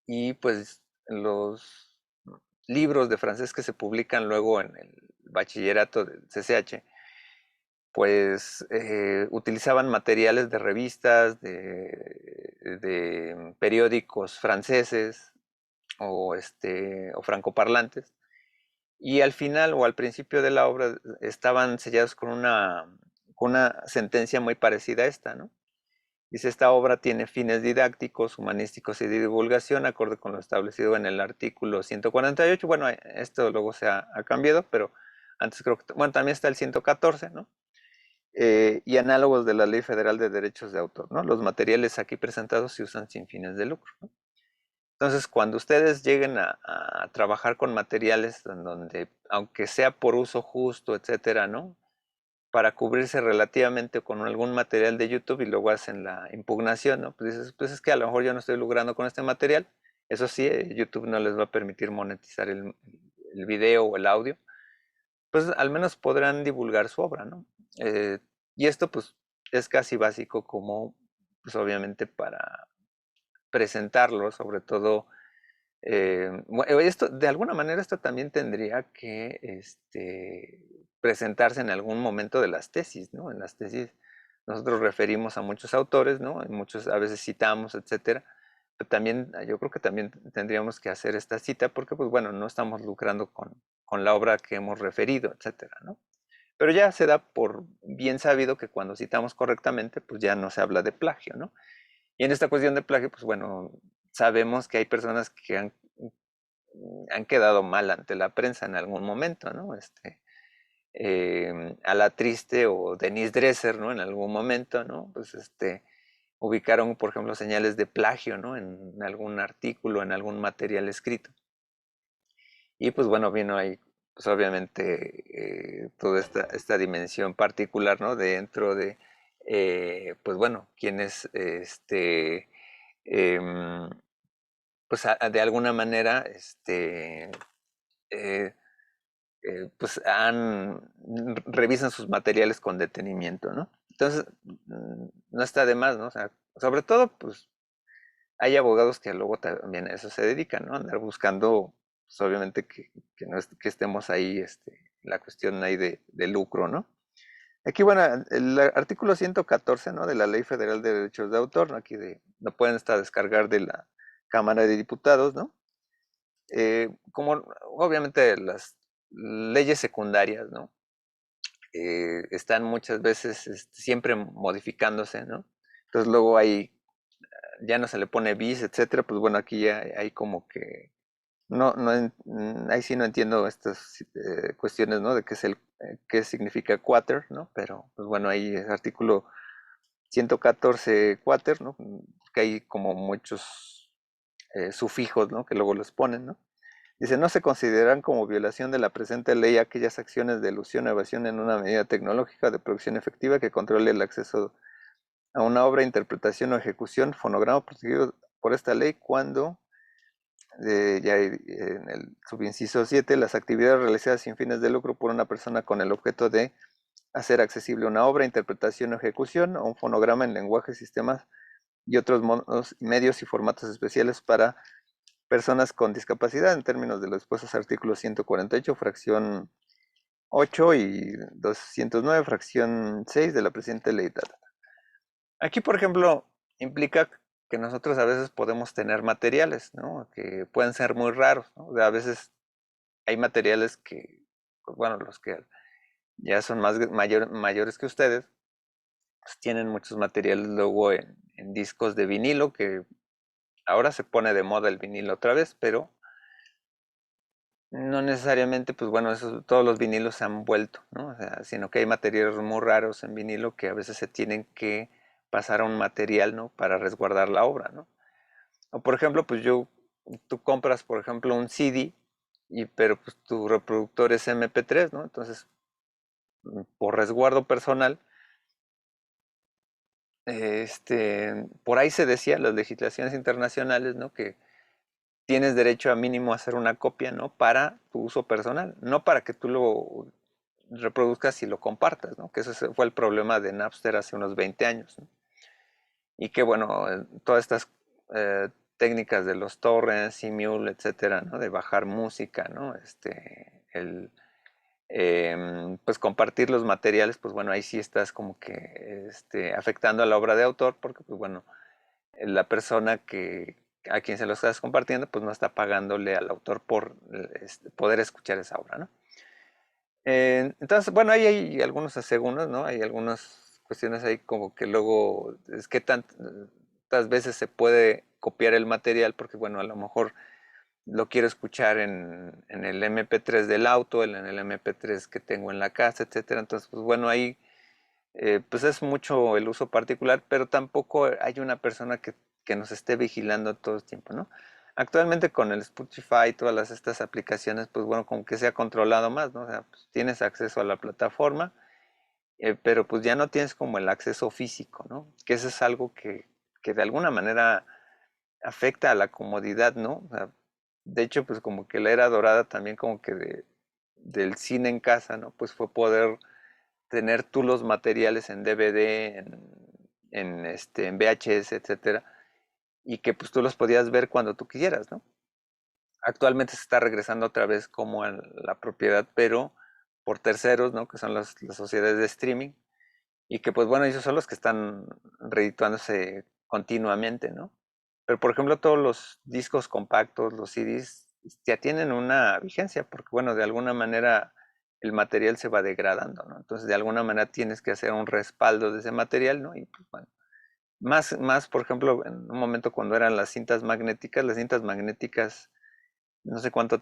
Speaker 1: y pues en los libros de francés que se publican luego en el bachillerato del CCH, pues utilizaban materiales de revistas, de periódicos franceses o francoparlantes, y al final o al principio de la obra estaban sellados con una sentencia muy parecida a esta, ¿no? Dice, esta obra tiene fines didácticos, humanísticos y de divulgación, acorde con lo establecido en el artículo 148. Bueno, esto luego se ha cambiado, pero antes creo que, bueno, también está el 114, ¿no? Y análogos de la Ley Federal de Derechos de Autor, ¿no? Los materiales aquí presentados se usan sin fines de lucro, ¿no? Entonces, cuando ustedes lleguen a trabajar con materiales en donde, aunque sea por uso justo, etcétera, ¿no? Para cubrirse relativamente con algún material de YouTube y luego hacen la impugnación, ¿no? Pues dices, pues es que a lo mejor yo no estoy lucrando con este material. Eso sí, YouTube no les va a permitir monetizar el video o el audio. Pues al menos podrán divulgar su obra, ¿no? Y esto pues es casi básico como pues obviamente para presentarlo, sobre todo, esto, de alguna manera esto también tendría que presentarse en algún momento de las tesis, ¿no? En las tesis nosotros referimos a muchos autores, ¿no? Muchos a veces citamos, etcétera, pero también yo creo que también tendríamos que hacer esta cita porque, pues bueno, no estamos lucrando con la obra que hemos referido, etcétera, ¿no? Pero ya se da por bien sabido que cuando citamos correctamente, pues ya no se habla de plagio, ¿no? Y en esta cuestión de plagio, pues bueno, sabemos que hay personas que han quedado mal ante la prensa en algún momento, ¿no? A la Triste o Denise Dresser, ¿no? En algún momento, ¿no? Pues ubicaron, por ejemplo, señales de plagio, ¿no? En algún artículo, en algún material escrito. Y pues bueno, vino ahí, pues obviamente, toda esta dimensión particular, ¿no? Dentro de, pues bueno, quienes, em, pues de alguna manera, eh, pues revisan sus materiales con detenimiento, ¿no? Entonces, no está de más, ¿no? O sea, sobre todo, pues hay abogados que luego también a eso se dedican, ¿no? Andar buscando, pues obviamente que no que estemos ahí, la cuestión ahí de lucro, ¿no? Aquí, bueno, el artículo 114, ¿no? De la Ley Federal de Derechos de Autor, ¿no? Aquí lo pueden hasta descargar de la Cámara de Diputados, ¿no? Como obviamente las leyes secundarias, ¿no? Están muchas veces siempre modificándose, ¿no? Entonces luego ya no se le pone bis, etcétera, pues bueno, aquí ya hay como que, ahí sí no entiendo estas cuestiones, ¿no? De qué significa quater, ¿no? Pero, pues bueno, ahí es artículo 114 quater, ¿no? Que hay como muchos sufijos, ¿no? Que luego los ponen, ¿no? Dice, no se consideran como violación de la presente ley aquellas acciones de elusión o evasión en una medida tecnológica de producción efectiva que controle el acceso a una obra, interpretación o ejecución, fonograma protegido por esta ley cuando, en el subinciso 7, las actividades realizadas sin fines de lucro por una persona con el objeto de hacer accesible una obra, interpretación o ejecución o un fonograma en lenguaje, sistemas y otros medios y formatos especiales para personas con discapacidad en términos de los expuestos artículos 148, fracción 8 y 209, fracción 6 de la presente ley. Aquí, por ejemplo, implica que nosotros a veces podemos tener materiales, ¿no? Que pueden ser muy raros, ¿no? O sea, a veces hay materiales que, pues bueno, los que ya son mayores que ustedes, pues tienen muchos materiales luego en discos de vinilo, que ahora se pone de moda el vinilo otra vez, pero no necesariamente, pues bueno, todos los vinilos se han vuelto, ¿no? O sea, sino que hay materiales muy raros en vinilo que a veces se tienen que pasar a un material, ¿no? Para resguardar la obra, ¿no? O por ejemplo, pues tú compras, por ejemplo, un CD, pero pues tu reproductor es MP3, ¿no? Entonces, por resguardo personal, por ahí se decía, las legislaciones internacionales, ¿no? Que tienes derecho a mínimo a hacer una copia, ¿no? Para tu uso personal, no para que tú lo reproduzcas y lo compartas, ¿no? Que ese fue el problema de Napster hace unos 20 años, ¿no? Y que bueno, todas estas técnicas de los torrents, Emule, etcétera, ¿no? De bajar música, ¿no? Pues compartir los materiales, pues bueno, ahí sí estás como que afectando a la obra de autor, porque pues bueno, la persona a quien se lo estás compartiendo, pues no está pagándole al autor por poder escuchar esa obra, ¿no? Entonces, bueno, ahí hay algunos asegúnes, ¿no? Hay algunas cuestiones ahí como que luego, es que tantas veces se puede copiar el material, porque bueno, a lo mejor lo quiero escuchar en el MP3 del auto, en el MP3 que tengo en la casa, etcétera. Entonces, pues bueno, ahí pues es mucho el uso particular, pero tampoco hay una persona que nos esté vigilando todo el tiempo, ¿no? Actualmente con el Spotify y todas estas aplicaciones, pues bueno, como que se ha controlado más, ¿no? O sea, pues tienes acceso a la plataforma, pero pues ya no tienes como el acceso físico, ¿no? Que eso es algo que de alguna manera afecta a la comodidad, ¿no? O sea, de hecho, pues como que la era dorada también como que del cine en casa, ¿no? Pues fue poder tener tú los materiales en DVD, en VHS, etcétera, y que pues tú los podías ver cuando tú quisieras, ¿no? Actualmente se está regresando otra vez como a la propiedad, pero por terceros, ¿no? Que son las sociedades de streaming, y que pues bueno, ellos son los que están redituándose continuamente, ¿no? Pero por ejemplo, todos los discos compactos, los CDs, ya tienen una vigencia, porque bueno, de alguna manera el material se va degradando, ¿no? Entonces, de alguna manera tienes que hacer un respaldo de ese material, ¿no? Y pues bueno, más, por ejemplo, en un momento cuando eran las cintas magnéticas, no sé cuánto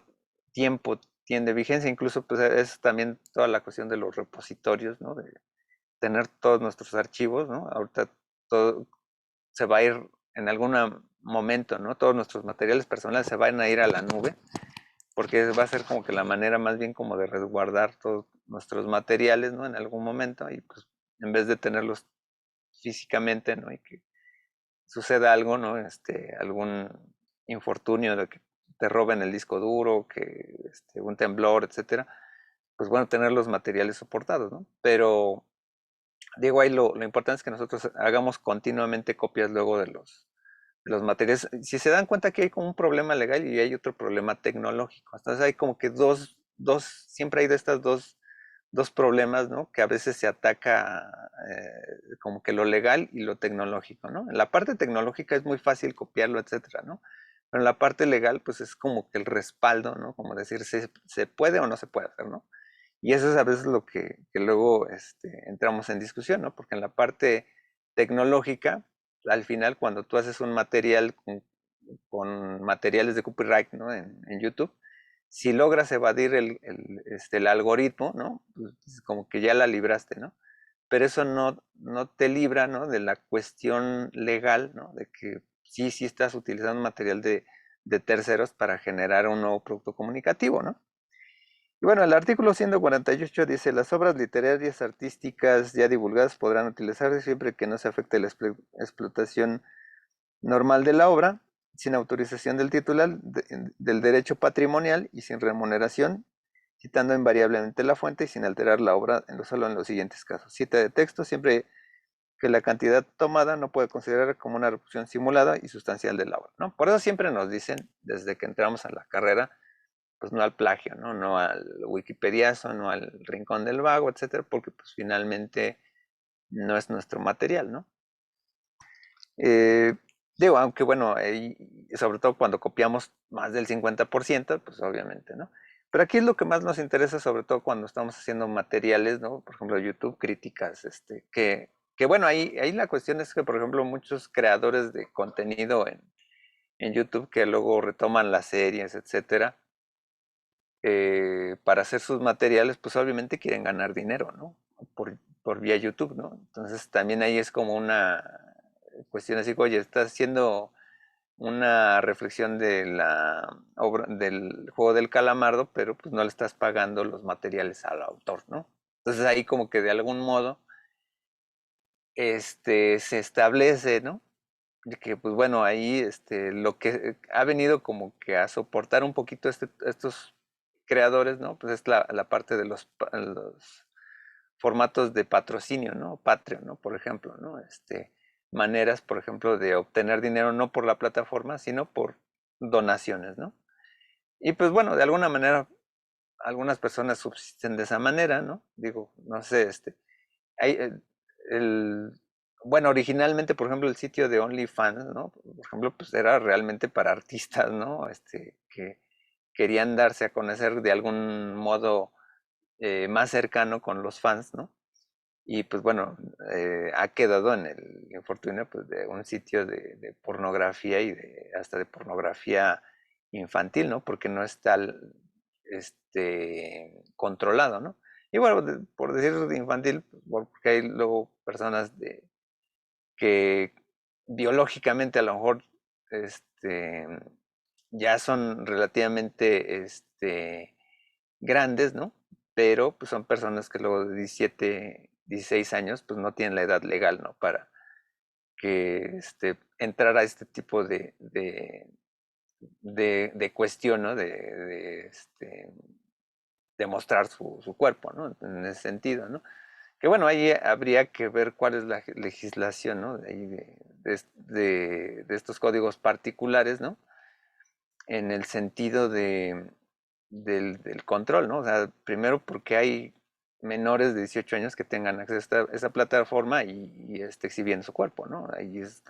Speaker 1: tiempo tiene de vigencia, incluso pues es también toda la cuestión de los repositorios, ¿no? De tener todos nuestros archivos, ¿no? Ahorita todo se va a ir en algún momento, ¿no? Todos nuestros materiales personales se van a ir a la nube, porque va a ser como que la manera más bien como de resguardar todos nuestros materiales, ¿no? En algún momento, y pues en vez de tenerlos físicamente, ¿no? Y que suceda algo, ¿no? Algún infortunio de que te roben el disco duro, que un temblor, etcétera, pues bueno, tener los materiales soportados, ¿no? Pero digo, ahí lo importante es que nosotros hagamos continuamente copias luego de los materiales. Si se dan cuenta que hay como un problema legal y hay otro problema tecnológico. Entonces hay como que siempre hay de estas dos problemas, ¿no? Que a veces se ataca como que lo legal y lo tecnológico, ¿no? En la parte tecnológica es muy fácil copiarlo, etcétera, ¿no? Pero en la parte legal, pues es como que el respaldo, ¿no? Como decir, se puede o no se puede hacer, ¿no? Y eso es a veces lo que luego entramos en discusión, ¿no? Porque en la parte tecnológica, al final, cuando tú haces un material con materiales de copyright, ¿no? En YouTube, si logras evadir el algoritmo, ¿no? Pues como que ya la libraste, ¿no? Pero eso no te libra, ¿no? De la cuestión legal, ¿no? De que sí estás utilizando material de terceros para generar un nuevo producto comunicativo, ¿no? Y bueno, el artículo 148 dice, las obras literarias artísticas ya divulgadas podrán utilizarse siempre que no se afecte la explotación normal de la obra, sin autorización del titular del derecho patrimonial y sin remuneración, citando invariablemente la fuente y sin alterar la obra solo en los siguientes casos. Cita de texto siempre que la cantidad tomada no puede considerar como una reproducción simulada y sustancial de la obra, ¿no? Por eso siempre nos dicen, desde que entramos a la carrera, pues no al plagio, ¿no? No al wikipediazo, no al rincón del vago, etcétera, porque pues finalmente no es nuestro material, ¿no? Eh, digo, aunque bueno, sobre todo cuando copiamos más del 50%, pues obviamente, ¿no? Pero aquí es lo que más nos interesa, sobre todo cuando estamos haciendo materiales, ¿no? Por ejemplo, YouTube, críticas, que bueno, ahí la cuestión es que, por ejemplo, muchos creadores de contenido en YouTube que luego retoman las series, etcétera, para hacer sus materiales, pues obviamente quieren ganar dinero, ¿no? Por vía YouTube, ¿no? Entonces también ahí es como una cuestión así, oye, estás haciendo una reflexión de la obra, del juego del calamardo, pero pues no le estás pagando los materiales al autor, ¿no? Entonces ahí como que de algún modo se establece, ¿no? De que pues bueno, ahí lo que ha venido como que a soportar un poquito estos creadores, ¿no? Pues es la parte de los formatos de patrocinio, ¿no? Patreon, ¿no? Por ejemplo, ¿no? Maneras, por ejemplo, de obtener dinero no por la plataforma, sino por donaciones, ¿no? Y pues bueno, de alguna manera, algunas personas subsisten de esa manera, ¿no? Digo, no sé, hay, el, bueno, originalmente, por ejemplo, el sitio de OnlyFans, ¿no? Por ejemplo, pues era realmente para artistas, ¿no? Que querían darse a conocer de algún modo más cercano con los fans, ¿no? Y pues bueno, ha quedado en el infortunio pues, de un sitio de pornografía y hasta de pornografía infantil, ¿no? Porque no está controlado, ¿no? Y bueno, por decir de infantil, pues, porque hay luego personas que biológicamente a lo mejor este, ya son relativamente grandes, ¿no? Pero pues son personas que luego de 17, 16 años pues no tienen la edad legal, ¿no? Para que entrar a este tipo de cuestión, ¿no? De mostrar su cuerpo, ¿no? En ese sentido, ¿no? Que bueno, ahí habría que ver cuál es la legislación, ¿no? De estos códigos particulares, ¿no? En el sentido del control, ¿no? O sea, primero porque hay menores de 18 años que tengan acceso a esa plataforma y exhibiendo su cuerpo, ¿no? Ahí es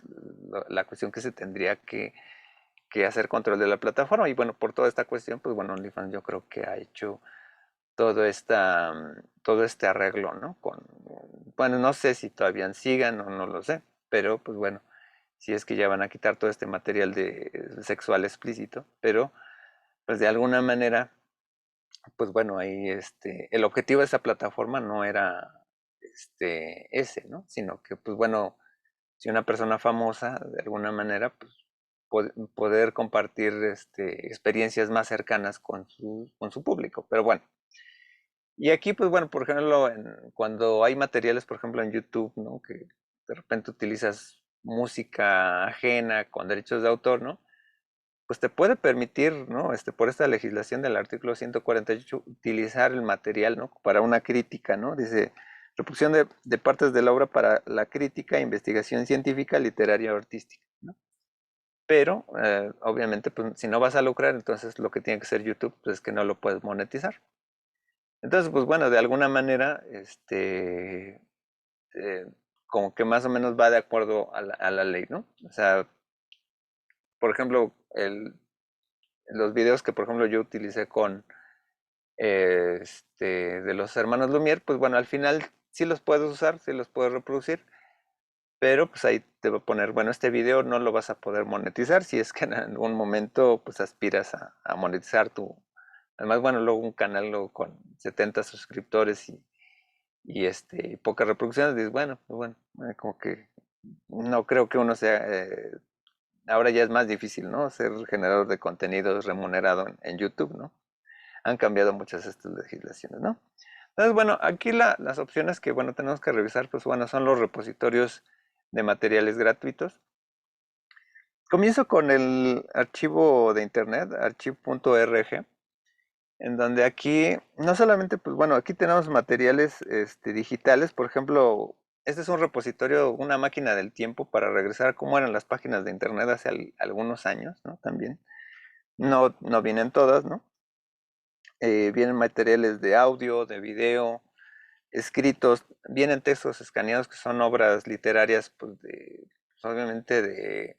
Speaker 1: la cuestión que se tendría que hacer control de la plataforma. Y bueno, por toda esta cuestión, pues bueno, OnlyFans yo creo que ha hecho todo este arreglo, ¿no? Bueno, no sé si todavía sigan o no lo sé, pero pues bueno, si es que ya van a quitar todo este material de sexual explícito, pero pues de alguna manera, pues bueno, ahí el objetivo de esa plataforma no era ese, ¿no? Sino que pues bueno, si una persona famosa, de alguna manera, pues poder compartir experiencias más cercanas con su público. Pero bueno, y aquí, pues bueno, por ejemplo, cuando hay materiales, por ejemplo, en YouTube, ¿no? Que de repente utilizas música ajena con derechos de autor, ¿no? Pues te puede permitir, ¿no? Por esta legislación del artículo 148, utilizar el material, ¿no? Para una crítica, ¿no? Dice, reproducción de partes de la obra para la crítica, investigación científica, literaria o artística, ¿no? Pero, obviamente, pues si no vas a lucrar, entonces lo que tiene que hacer YouTube, pues es que no lo puedes monetizar. Entonces, pues bueno, de alguna manera, eh, como que más o menos va de acuerdo a la ley, ¿no? O sea, por ejemplo, los videos que, por ejemplo, yo utilicé de los hermanos Lumière, pues bueno, al final sí los puedes usar, sí los puedes reproducir, pero pues ahí te va a poner, bueno, este video no lo vas a poder monetizar si es que en algún momento pues aspiras a monetizar además, bueno, luego un canal luego con 70 suscriptores y pocas reproducciones, dices, bueno, pues bueno, como que no creo que uno sea, ahora ya es más difícil, ¿no? Ser generador de contenidos remunerado en YouTube, ¿no? Han cambiado muchas estas legislaciones, ¿no? Entonces, bueno, aquí las opciones que, bueno, tenemos que revisar, pues bueno, son los repositorios de materiales gratuitos. Comienzo con el archivo de internet, archive.org, en donde aquí, no solamente, pues bueno, aquí tenemos materiales digitales, por ejemplo, este es un repositorio, una máquina del tiempo para regresar a cómo eran las páginas de internet hace algunos años, ¿no? También. No vienen todas, ¿no? Vienen materiales de audio, de video, escritos, vienen textos escaneados que son obras literarias, pues, pues, obviamente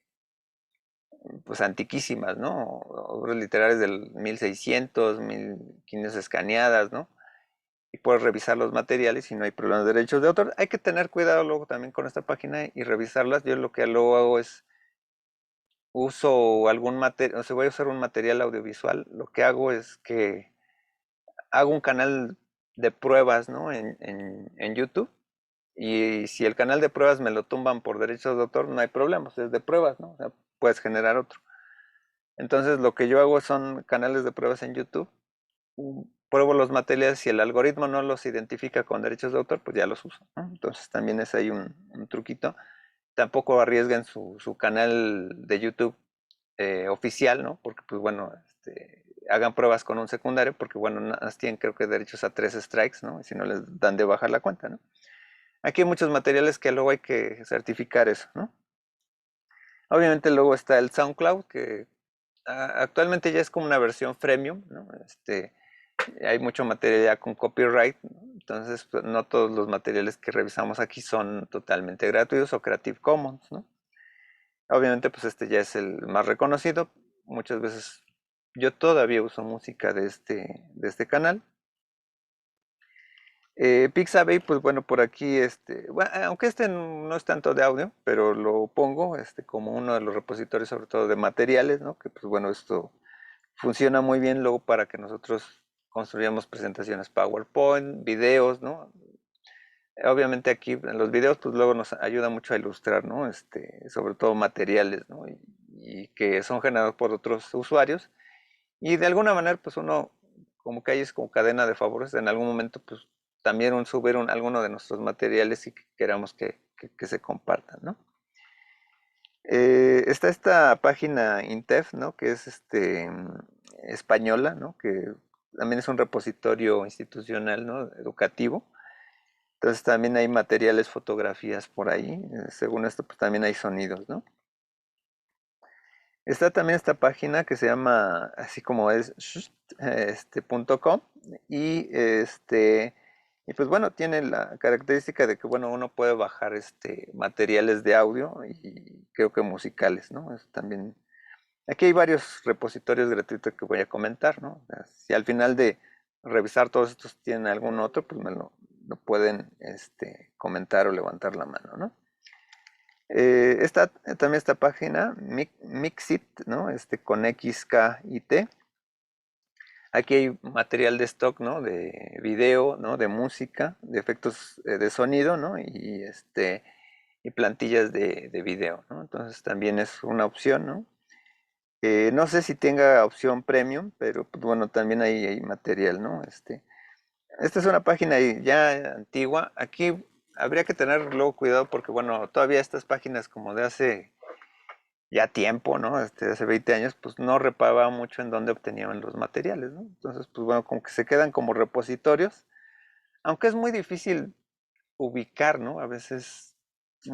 Speaker 1: pues antiquísimas, ¿no? Obras literarias del 1600, 1500 escaneadas, ¿no? Y puedes revisar los materiales y no hay problemas de derechos de autor. Hay que tener cuidado luego también con esta página y revisarlas. Yo lo que luego hago es uso algún material, o sea, voy a usar un material audiovisual, lo que hago es que hago un canal de pruebas, ¿no? En YouTube. Y si el canal de pruebas me lo tumban por derechos de autor, no hay problema, es de pruebas, ¿no? O sea, puedes generar otro. Entonces lo que yo hago son canales de pruebas en YouTube, pruebo los materiales, si el algoritmo no los identifica con derechos de autor, pues ya los uso, ¿no? Entonces también es ahí un truquito. Tampoco arriesguen su canal de YouTube oficial, ¿no? Porque pues bueno, hagan pruebas con un secundario, porque bueno, nada más tienen creo que derechos a 3 strikes, ¿no? Y si no les dan de bajar la cuenta, ¿no? Aquí hay muchos materiales que luego hay que certificar eso, ¿no? Obviamente luego está el SoundCloud, que actualmente ya es como una versión freemium, ¿no? Hay mucho material ya con copyright, ¿no? Entonces pues, no todos los materiales que revisamos aquí son totalmente gratuitos o Creative Commons, ¿no? Obviamente pues este ya es el más reconocido. Muchas veces yo todavía uso música de este canal. Pixabay, pues bueno, por aquí, bueno, aunque no es tanto de audio, pero lo pongo como uno de los repositorios, sobre todo de materiales, ¿no? Que pues bueno, esto funciona muy bien luego para que nosotros construyamos presentaciones PowerPoint, videos, ¿no? Obviamente aquí en los videos pues luego nos ayuda mucho a ilustrar, ¿no? Sobre todo materiales, ¿no? Y que son generados por otros usuarios. Y de alguna manera pues uno como que hay es como cadena de favores, en algún momento pues también subir alguno de nuestros materiales y que queramos que se compartan, ¿no? Está esta página INTEF, ¿no? Que es española, ¿no? Que también es un repositorio institucional, ¿no? Educativo. Entonces también hay materiales, fotografías por ahí. Según esto, pues también hay sonidos, ¿no? Está también esta página que se llama, así como es, .com y y pues bueno, tiene la característica de que bueno, uno puede bajar materiales de audio y creo que musicales, ¿no? También aquí hay varios repositorios gratuitos que voy a comentar, ¿no? O sea, si al final de revisar todos estos tienen algún otro, pues lo pueden comentar o levantar la mano, ¿no? Está también esta página, Mixit, ¿no? Con X, K y T. Aquí hay material de stock, ¿no? De video, ¿no? De música, de efectos de sonido, ¿no? Y plantillas de video, ¿no? Entonces también es una opción, ¿no? No sé si tenga opción premium, pero pues, bueno, también hay material, ¿no? Esta es una página ya antigua. Aquí habría que tener luego cuidado porque, bueno, todavía estas páginas como de hace ya tiempo, ¿no? Hace 20 años, pues no reparaba mucho en dónde obtenían los materiales, ¿no? Entonces, pues bueno, como que se quedan como repositorios, aunque es muy difícil ubicar, ¿no? A veces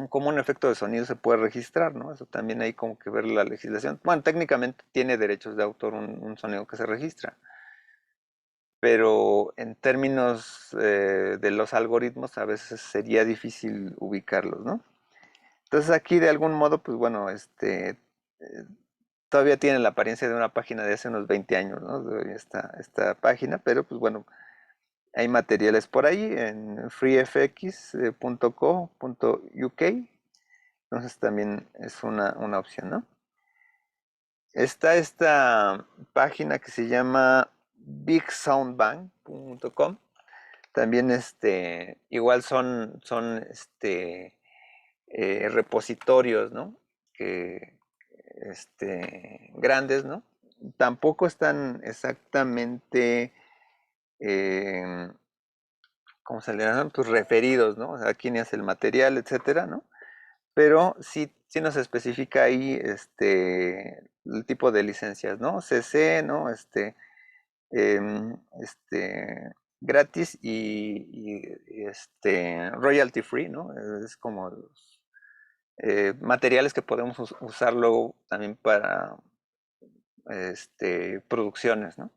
Speaker 1: como un efecto de sonido se puede registrar, ¿no? Eso también hay como que ver la legislación. Bueno, técnicamente tiene derechos de autor un sonido que se registra, pero en términos de los algoritmos a veces sería difícil ubicarlos, ¿no? Entonces aquí de algún modo, pues bueno, todavía tiene la apariencia de una página de hace unos 20 años, ¿no? Esta página, pero pues bueno, hay materiales por ahí en freefx.co.uk, entonces también es una opción, ¿no? Está esta página que se llama bigsoundbang.com, también igual son repositorios, ¿no? Que, grandes, ¿no? Tampoco están exactamente, eh, ¿cómo se le llaman? Pues referidos, ¿no? O sea, quién es el material, etcétera, ¿no? Pero sí nos especifica ahí el tipo de licencias, ¿no? CC, ¿no? Em, gratis y royalty free, ¿no? Es como los materiales que podemos usar luego también para producciones, ¿no?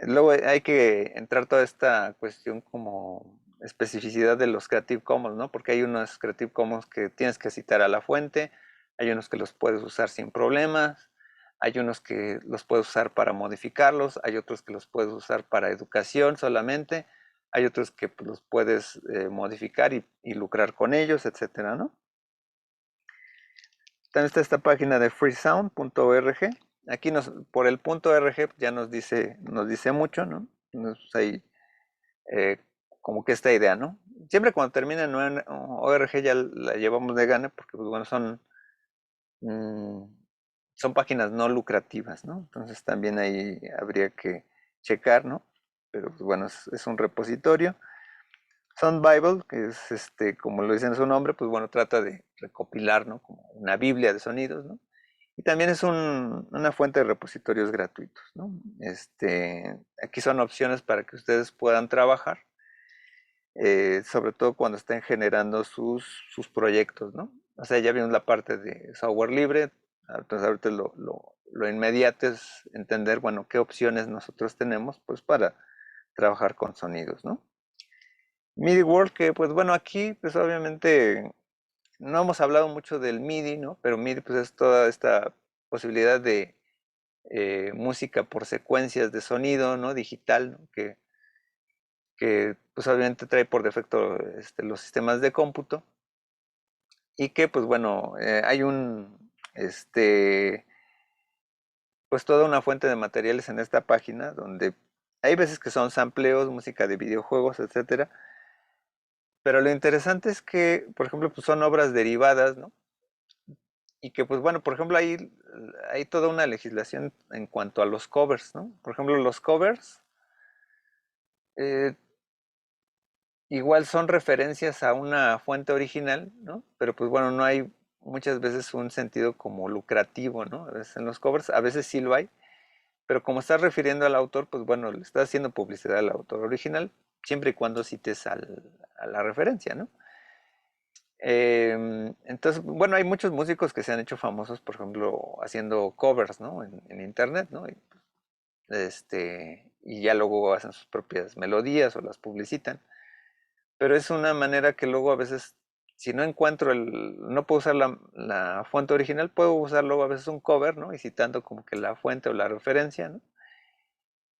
Speaker 1: Luego hay que entrar toda esta cuestión como especificidad de los Creative Commons, ¿no? Porque hay unos Creative Commons que tienes que citar a la fuente, hay unos que los puedes usar sin problemas, hay unos que los puedes usar para modificarlos, hay otros que los puedes usar para educación solamente, hay otros que pues, los puedes modificar y lucrar con ellos, etcétera, ¿no? También está esta página de freesound.org. Aquí por el .org ya nos dice mucho, ¿no? Hay eh, como que esta idea, ¿no? Siempre cuando termina en org ya la llevamos de gana porque, pues, bueno, mm, son páginas no lucrativas, ¿no? Entonces también ahí habría que checar, ¿no? Pero, pues, bueno, es un repositorio. Sound Bible, que es como lo dice en su nombre, pues bueno, trata de recopilar, ¿no? Como una Biblia de sonidos, ¿no? Y también es una fuente de repositorios gratuitos, ¿no? Aquí son opciones para que ustedes puedan trabajar, sobre todo cuando estén generando sus proyectos, ¿no? O sea, ya vimos la parte de software libre, entonces ahorita lo inmediato es entender, bueno, qué opciones nosotros tenemos, pues, para trabajar con sonidos, ¿no? MIDI World, que pues bueno, aquí pues obviamente no hemos hablado mucho del MIDI, ¿no? Pero MIDI pues es toda esta posibilidad de música por secuencias de sonido, ¿no? Digital, ¿no? Que pues obviamente trae por defecto los sistemas de cómputo y que pues bueno, hay pues toda una fuente de materiales en esta página donde hay veces que son sampleos, música de videojuegos, etcétera. Pero lo interesante es que, por ejemplo, pues son obras derivadas, ¿no? Y que, pues bueno, por ejemplo, hay toda una legislación en cuanto a los covers, ¿no? Por ejemplo, los covers eh, igual son referencias a una fuente original, ¿no? Pero pues bueno, no hay muchas veces un sentido como lucrativo, ¿no? A veces en los covers, a veces sí lo hay, pero como estás refiriendo al autor, pues bueno, le estás haciendo publicidad al autor original, siempre y cuando cites a la referencia, ¿no? Entonces, bueno, hay muchos músicos que se han hecho famosos, por ejemplo, haciendo covers, ¿no? En internet, ¿no? Y ya luego hacen sus propias melodías o las publicitan. Pero es una manera que luego a veces, si no encuentro no puedo usar la fuente original, puedo usar luego a veces un cover, ¿no? Y citando como que la fuente o la referencia, ¿no?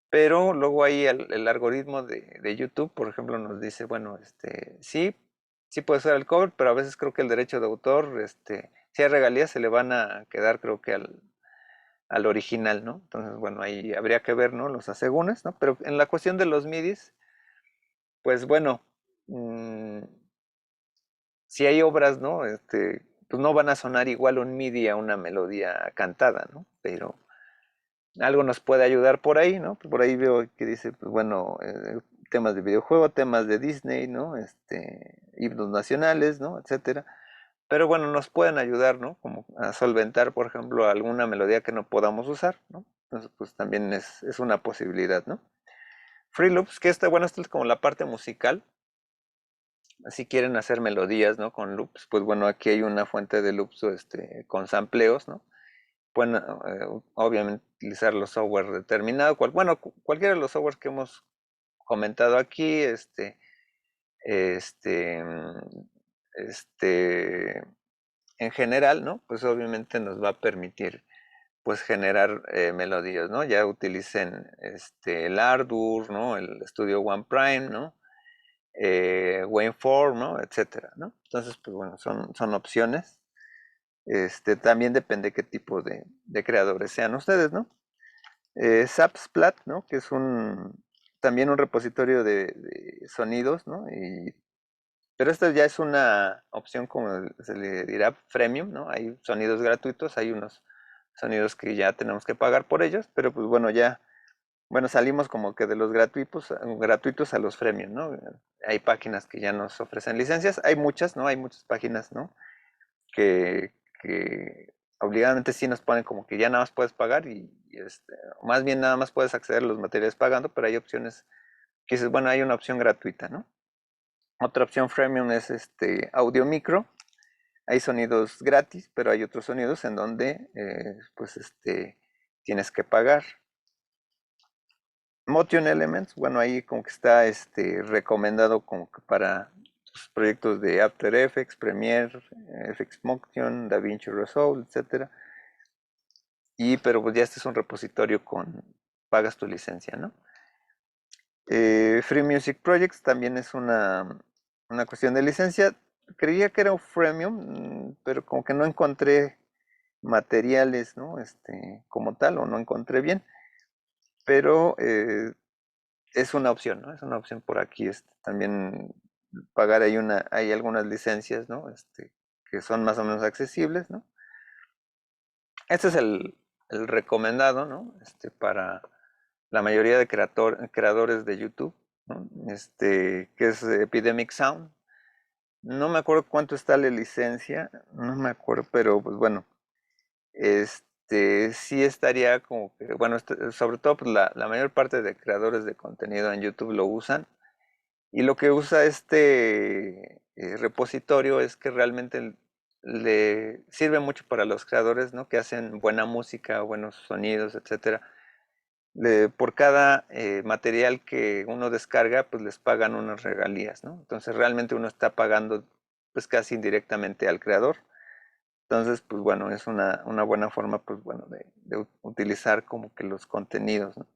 Speaker 1: Pero luego ahí el algoritmo de YouTube, por ejemplo, nos dice, bueno, sí, sí puede ser el cover, pero a veces creo que el derecho de autor, si hay regalías, se le van a quedar, creo que al original, ¿no? Entonces, bueno, ahí habría que ver, ¿no? Los asegúnes, ¿no? Pero en la cuestión de los MIDIs, pues bueno, mm, si hay obras, ¿no? Pues no van a sonar igual un MIDI a una melodía cantada, ¿no? Pero algo nos puede ayudar por ahí, ¿no? Por ahí veo que dice, pues bueno, temas de videojuego, temas de Disney, ¿no? Himnos nacionales, ¿no? Etcétera. Pero bueno, nos pueden ayudar, ¿no? Como a solventar, por ejemplo, alguna melodía que no podamos usar, ¿no? Entonces, pues también es una posibilidad, ¿no? Free Loops, que bueno, esto es como la parte musical. Si quieren hacer melodías, ¿no? Con loops, pues bueno, aquí hay una fuente de loops, con sampleos, ¿no? Pueden, obviamente, utilizar los software determinados, bueno, cualquiera de los softwares que hemos comentado aquí, este, mm, este, en general, ¿no? Pues obviamente nos va a permitir, pues, generar melodías, ¿no? Ya utilicen, el Ardour, ¿no? El Studio One Prime, ¿no? Waveform, ¿no? Etcétera, ¿no? Entonces, pues bueno, son opciones. También depende qué tipo de creadores sean ustedes, ¿no? Subsplat, ¿no? Que es también un repositorio de sonidos, ¿no? Pero esta ya es una opción, como se le dirá, freemium, ¿no? Hay sonidos gratuitos, hay unos sonidos que ya tenemos que pagar por ellos, pero pues bueno, ya, bueno, salimos como que de los gratuitos a los freemium, ¿no? Hay páginas que ya nos ofrecen licencias, hay muchas, ¿no? Hay muchas páginas, ¿no? Que obligadamente sí nos ponen como que ya nada más puedes pagar más bien nada más puedes acceder a los materiales pagando, pero hay opciones que dices, bueno, hay una opción gratuita, ¿no? Otra opción freemium es audio micro. Hay sonidos gratis, pero hay otros sonidos en donde pues tienes que pagar. Motion Elements, bueno, ahí como que está recomendado como que para proyectos de After Effects, Premiere, FX Motion, DaVinci Resolve, etcétera. Pero pues ya este es un repositorio pagas tu licencia, ¿no? Free Music Projects también es una cuestión de licencia. Creía que era un freemium, pero como que no encontré materiales, ¿no? Como tal, o no encontré bien. Pero es una opción, ¿no? Es una opción por aquí. También pagar hay algunas licencias, ¿no? Que son más o menos accesibles, ¿no? Este es el recomendado, ¿no? Para la mayoría de creadores de YouTube, ¿no? Que es Epidemic Sound. No me acuerdo cuánto está la licencia, no me acuerdo, pero pues bueno, sí estaría como que, bueno, sobre todo pues la mayor parte de creadores de contenido en YouTube lo usan. Y lo que usa repositorio es que realmente le sirve mucho para los creadores, ¿no? Que hacen buena música, buenos sonidos, etcétera. Por cada material que uno descarga, pues les pagan unas regalías, ¿no? Entonces realmente uno está pagando pues casi indirectamente al creador. Entonces, pues bueno, es una buena forma, pues bueno, de utilizar como que los contenidos, ¿no?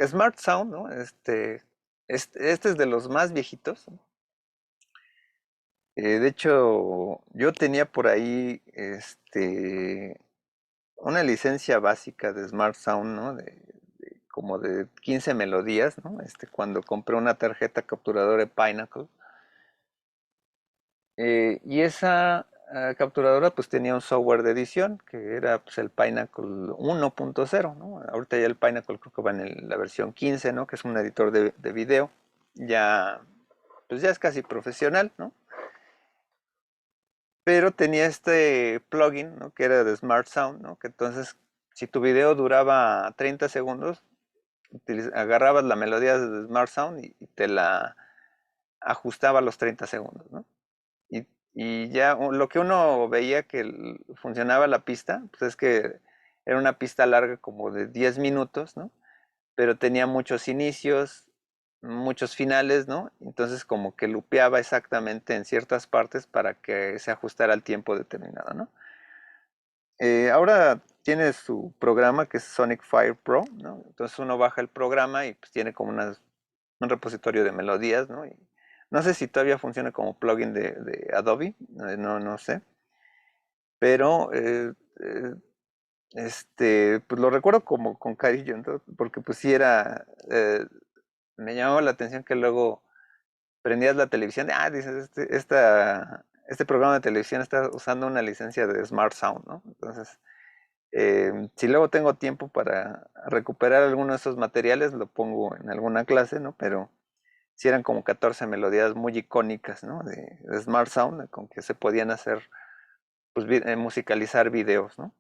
Speaker 1: Smart Sound, ¿no? Este es de los más viejitos. De hecho, yo tenía por ahí una licencia básica de Smart Sound, ¿no? Como de 15 melodías, ¿no? Cuando compré una tarjeta capturadora de Pinnacle. Y esa capturadora pues tenía un software de edición que era pues, el Pinnacle 1.0, ¿no? Ahorita ya el Pinnacle creo que va en la versión 15, ¿no? Que es un editor de video. Ya, pues ya es casi profesional, ¿no? Pero tenía este plugin, ¿no? Que era de Smart Sound, ¿no? Que entonces, si tu video duraba 30 segundos, agarrabas la melodía de Smart Sound y te la ajustaba a los 30 segundos, ¿no? Y, y ya lo que uno veía que funcionaba la pista, pues es que era una pista larga como de 10 minutos, ¿no? Pero tenía muchos inicios, muchos finales, ¿no? Entonces como que lupeaba exactamente en ciertas partes para que se ajustara al tiempo determinado, ¿no? Ahora tiene su programa que es Sonic Fire Pro, ¿no? Entonces uno baja el programa y pues tiene como un repositorio de melodías, ¿no? Y no sé si todavía funciona como plugin de Adobe, no sé, pero pues lo recuerdo como con cariño, entonces, porque pues sí era, me llamaba la atención que luego prendías la televisión, dices, este programa de televisión está usando una licencia de Smart Sound, ¿no? Entonces, si luego tengo tiempo para recuperar alguno de esos materiales, lo pongo en alguna clase, ¿no? Pero si eran como 14 melodías muy icónicas, ¿no? De Smart Sound, con que se podían hacer, pues, musicalizar videos, ¿no?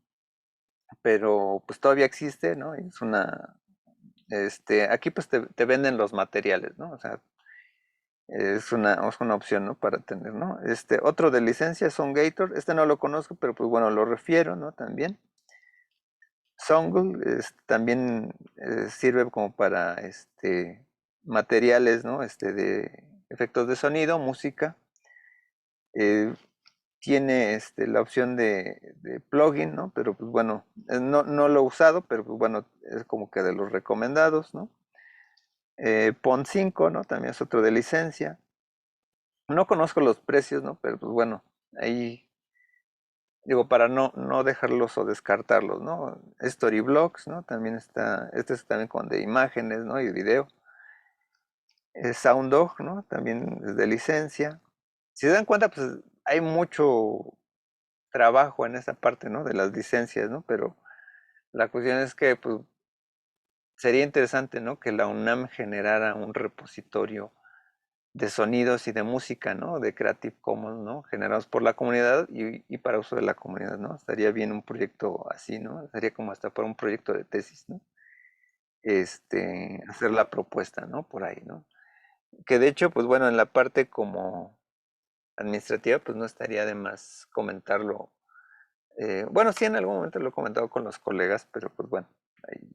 Speaker 1: Pero pues todavía existe, ¿no? Y es aquí pues te venden los materiales, ¿no? O sea, es una opción, ¿no? Para tener, ¿no? Otro de licencia, Gator, no lo conozco, pero pues bueno, lo refiero, ¿no? También. Songle también sirve como para materiales, ¿no? De efectos de sonido, música. Eh, tiene la opción de plugin, ¿no? Pero pues bueno, no lo he usado, pero pues bueno, es como que de los recomendados, ¿no? Pond 5, ¿no? También es otro de licencia. No conozco los precios, ¿no? Pero pues bueno, ahí digo, para no dejarlos o descartarlos, ¿no? Storyblocks, ¿no? También está, es también con de imágenes, ¿no? Y video. SoundDog, ¿no? También es de licencia. Si se dan cuenta, pues hay mucho trabajo en esa parte, ¿no? De las licencias, ¿no? Pero la cuestión es que, pues, sería interesante, ¿no? Que la UNAM generara un repositorio de sonidos y de música, ¿no? De Creative Commons, ¿no? Generados por la comunidad y para uso de la comunidad, ¿no? Estaría bien un proyecto así, ¿no? Sería como hasta para un proyecto de tesis, ¿no? Hacer la propuesta, ¿no? Por ahí, ¿no? Que de hecho, pues bueno, en la parte como administrativa, pues no estaría de más comentarlo. Bueno, sí, en algún momento lo he comentado con los colegas, pero pues bueno, ahí,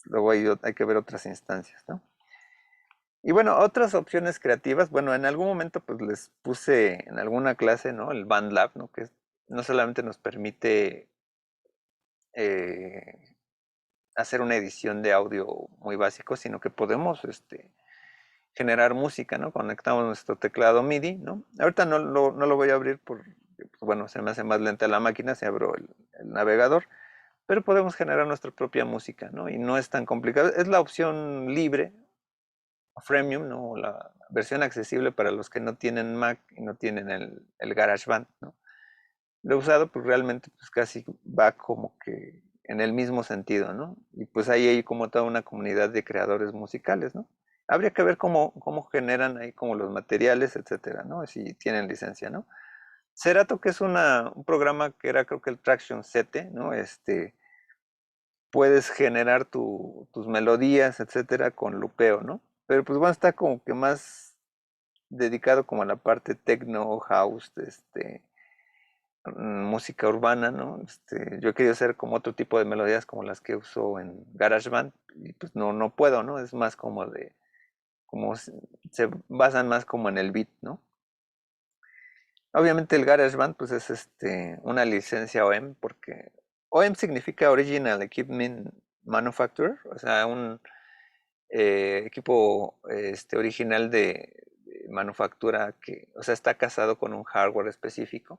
Speaker 1: luego hay que ver otras instancias, ¿no? Y bueno, otras opciones creativas, bueno, en algún momento pues les puse en alguna clase, ¿no? El BandLab, ¿no? Que no solamente nos permite eh, hacer una edición de audio muy básico, sino que podemos generar música, ¿no? Conectamos nuestro teclado MIDI, ¿no? Ahorita no lo voy a abrir porque, pues, bueno, se me hace más lenta la máquina si abro el navegador, pero podemos generar nuestra propia música, ¿no? Y no es tan complicado. Es la opción libre, freemium, ¿no? La versión accesible para los que no tienen Mac y no tienen el GarageBand, ¿no? Lo he usado, pues realmente pues casi va como que en el mismo sentido, ¿no? Y pues ahí hay como toda una comunidad de creadores musicales, ¿no? Habría que ver cómo generan ahí como los materiales, etcétera, ¿no? Si tienen licencia, ¿no? Serato, que es un programa que era creo que el Traction 7, ¿no? Puedes generar tus melodías, etcétera, con lupeo, ¿no? Pero pues bueno, está como que más dedicado como a la parte techno, house, música urbana, ¿no? Yo he querido hacer como otro tipo de melodías como las que uso en GarageBand y pues no puedo, ¿no? Es más como se basan más como en el beat, ¿no? Obviamente el GarageBand pues es una licencia OEM porque OEM significa Original Equipment Manufacturer, o sea, un equipo original de manufactura que, o sea, está casado con un hardware específico.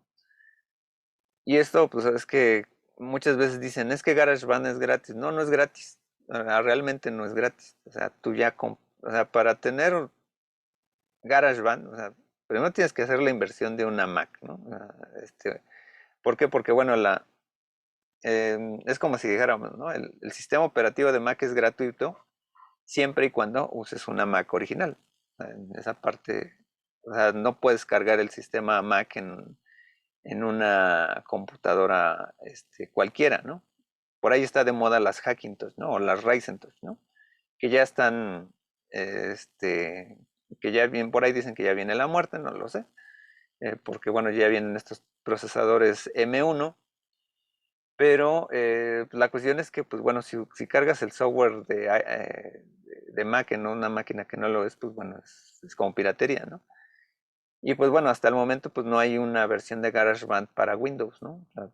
Speaker 1: Y esto, pues es que muchas veces dicen, es que GarageBand es gratis. No, no es gratis. Realmente no es gratis. O sea, o sea, para tener GarageBand, o sea, primero tienes que hacer la inversión de una Mac, ¿no? ¿Por qué? Porque, bueno, es como si dijéramos, ¿no? El sistema operativo de Mac es gratuito siempre y cuando uses una Mac original. En esa parte, o sea, no puedes cargar el sistema Mac en una computadora cualquiera, ¿no? Por ahí está de moda las Hackintosh, ¿no? O las Ryzen, ¿no? que ya están, que ya vienen, por ahí dicen que ya viene la muerte, no lo sé, porque bueno, ya vienen estos procesadores M1, pero la cuestión es que, pues bueno, si cargas el software de Mac en una máquina que no lo es, pues bueno, es como piratería, ¿no? Y pues bueno, hasta el momento pues no hay una versión de GarageBand para Windows, ¿no? O sea,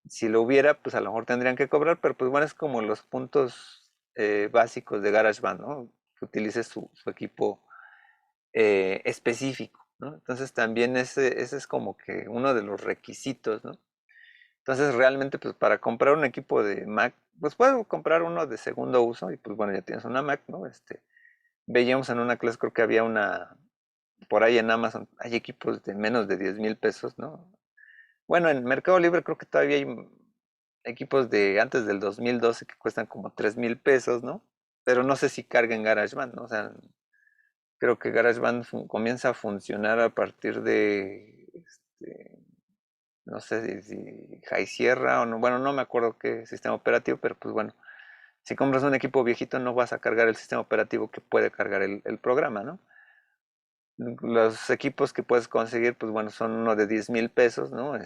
Speaker 1: si lo hubiera, pues a lo mejor tendrían que cobrar, pero pues bueno, es como los puntos básicos de GarageBand, ¿no? Que utilice su equipo específico, ¿no? Entonces también ese es como que uno de los requisitos, ¿no? Entonces realmente pues para comprar un equipo de Mac, pues puedo comprar uno de segundo uso y pues bueno, ya tienes una Mac, ¿no? Veíamos en una clase, creo que había por ahí en Amazon, hay equipos de menos de 10,000 pesos, ¿no? Bueno, en Mercado Libre creo que todavía hay equipos de antes del 2012 que cuestan como 3,000 pesos, ¿no? Pero no sé si carguen GarageBand, ¿no? O sea, creo que GarageBand comienza a funcionar a partir de, no sé si High Sierra o no, bueno, no me acuerdo qué sistema operativo, pero pues bueno, si compras un equipo viejito no vas a cargar el sistema operativo que puede cargar el programa, ¿no? Los equipos que puedes conseguir, pues bueno, son uno de 10,000 pesos, ¿no?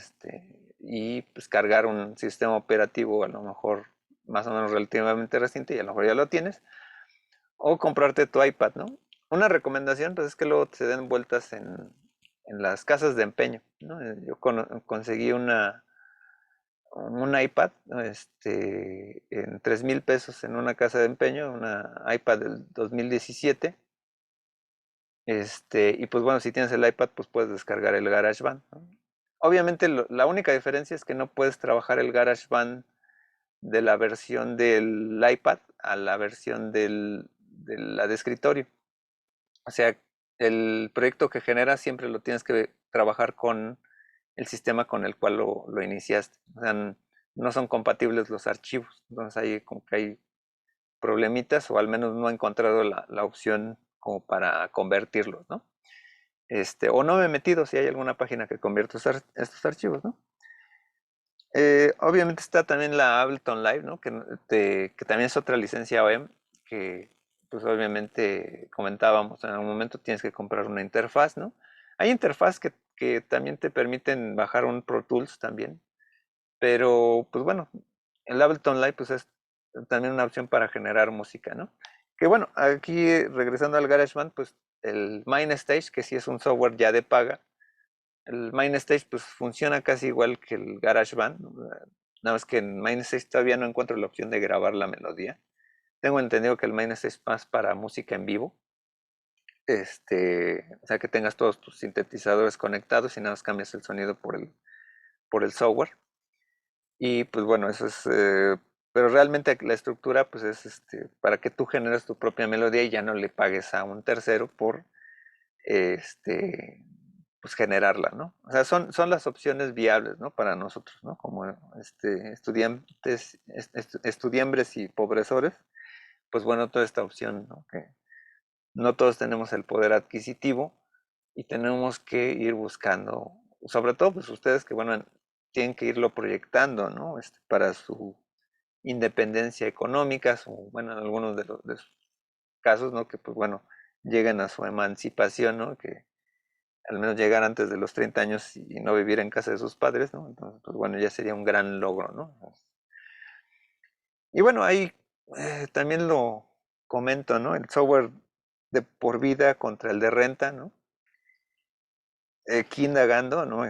Speaker 1: Y pues cargar un sistema operativo a lo mejor más o menos relativamente reciente y a lo mejor ya lo tienes. O comprarte tu iPad, ¿no? Una recomendación, pues es que luego se den vueltas en las casas de empeño, ¿no? Yo conseguí un iPad, ¿no? En 3,000 pesos en una casa de empeño, una iPad del 2017. Y pues bueno, si tienes el iPad, pues puedes descargar el GarageBand, ¿no? Obviamente la única diferencia es que no puedes trabajar el GarageBand de la versión del iPad a la versión de la de escritorio. O sea, el proyecto que generas siempre lo tienes que trabajar con el sistema con el cual lo iniciaste. O sea, no son compatibles los archivos. Entonces ahí como que hay problemitas o al menos no he encontrado la opción como para convertirlos, ¿no? O no me he metido si hay alguna página que convierta estos archivos, ¿no? Obviamente está también la Ableton Live, ¿no? Que también es otra licencia OEM, que pues obviamente comentábamos, en algún momento tienes que comprar una interfaz, ¿no? Hay interfaz que también te permiten bajar un Pro Tools también, pero pues bueno, el Ableton Live pues es también una opción para generar música, ¿no? Que bueno, aquí regresando al GarageBand, pues el MainStage, que sí es un software ya de paga, el MainStage pues funciona casi igual que el GarageBand, ¿no? Nada más que en MainStage todavía no encuentro la opción de grabar la melodía. Tengo entendido que el MainStage es más para música en vivo. O sea que tengas todos tus sintetizadores conectados y nada más cambias el sonido por el software. Y pues bueno, eso es, pero realmente la estructura pues es para que tú generes tu propia melodía y ya no le pagues a un tercero por este, pues generarla, ¿no? O sea, son las opciones viables, ¿no? Para nosotros, ¿no? Como estudiantes, estudiambres y pobresores, pues bueno, toda esta opción, ¿no? Que no todos tenemos el poder adquisitivo y tenemos que ir buscando, sobre todo pues ustedes que, bueno, tienen que irlo proyectando, ¿no? Para su independencia económica, bueno, en algunos de sus casos, ¿no? Que pues bueno, lleguen a su emancipación, ¿no? Que al menos llegar antes de los 30 años y no vivir en casa de sus padres, ¿no? Entonces, pues bueno, ya sería un gran logro, ¿no? Y bueno, ahí también lo comento, ¿no? El software de por vida contra el de renta, ¿no? Aquí indagando, ¿no?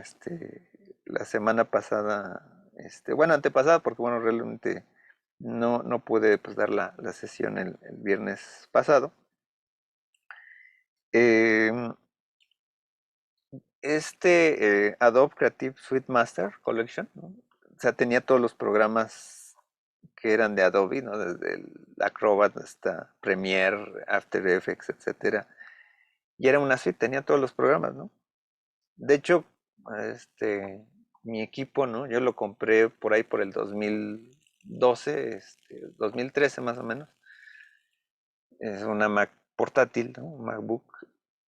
Speaker 1: La semana pasada, bueno, antepasada, porque bueno, realmente no pude pues dar la sesión el viernes pasado. Em, Adobe Creative Suite Master Collection, ¿no? O sea, tenía todos los programas que eran de Adobe, ¿no? Desde el Acrobat hasta Premiere, After Effects, etcétera. Y era una suite, tenía todos los programas, ¿no? De hecho, mi equipo, ¿no? Yo lo compré por ahí por el 2012, 2013 más o menos. Es una Mac portátil, ¿no? Un MacBook.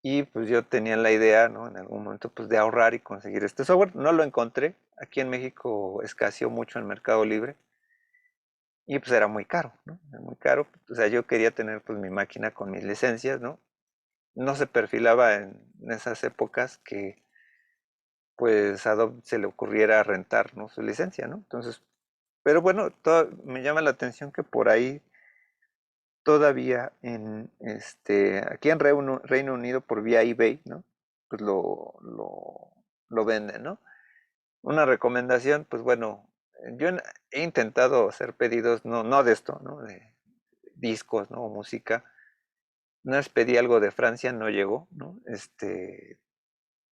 Speaker 1: Y pues yo tenía la idea, ¿no? En algún momento, pues de ahorrar y conseguir este software. No lo encontré. Aquí en México escaseó mucho en Mercado Libre. y pues era muy caro, ¿no? Era muy caro, o sea, yo quería tener pues mi máquina con mis licencias, ¿no? No se perfilaba en esas épocas que pues a Adobe se le ocurriera rentar, ¿no? Su licencia, ¿no? Entonces, pero bueno, me llama la atención que por ahí todavía aquí en Reino Unido por vía eBay, ¿no? Pues lo venden, ¿no? Una recomendación, pues bueno, yo he intentado hacer pedidos, no de esto, ¿no? De discos, ¿no? O música. Una vez pedí algo de Francia, no llegó, ¿no?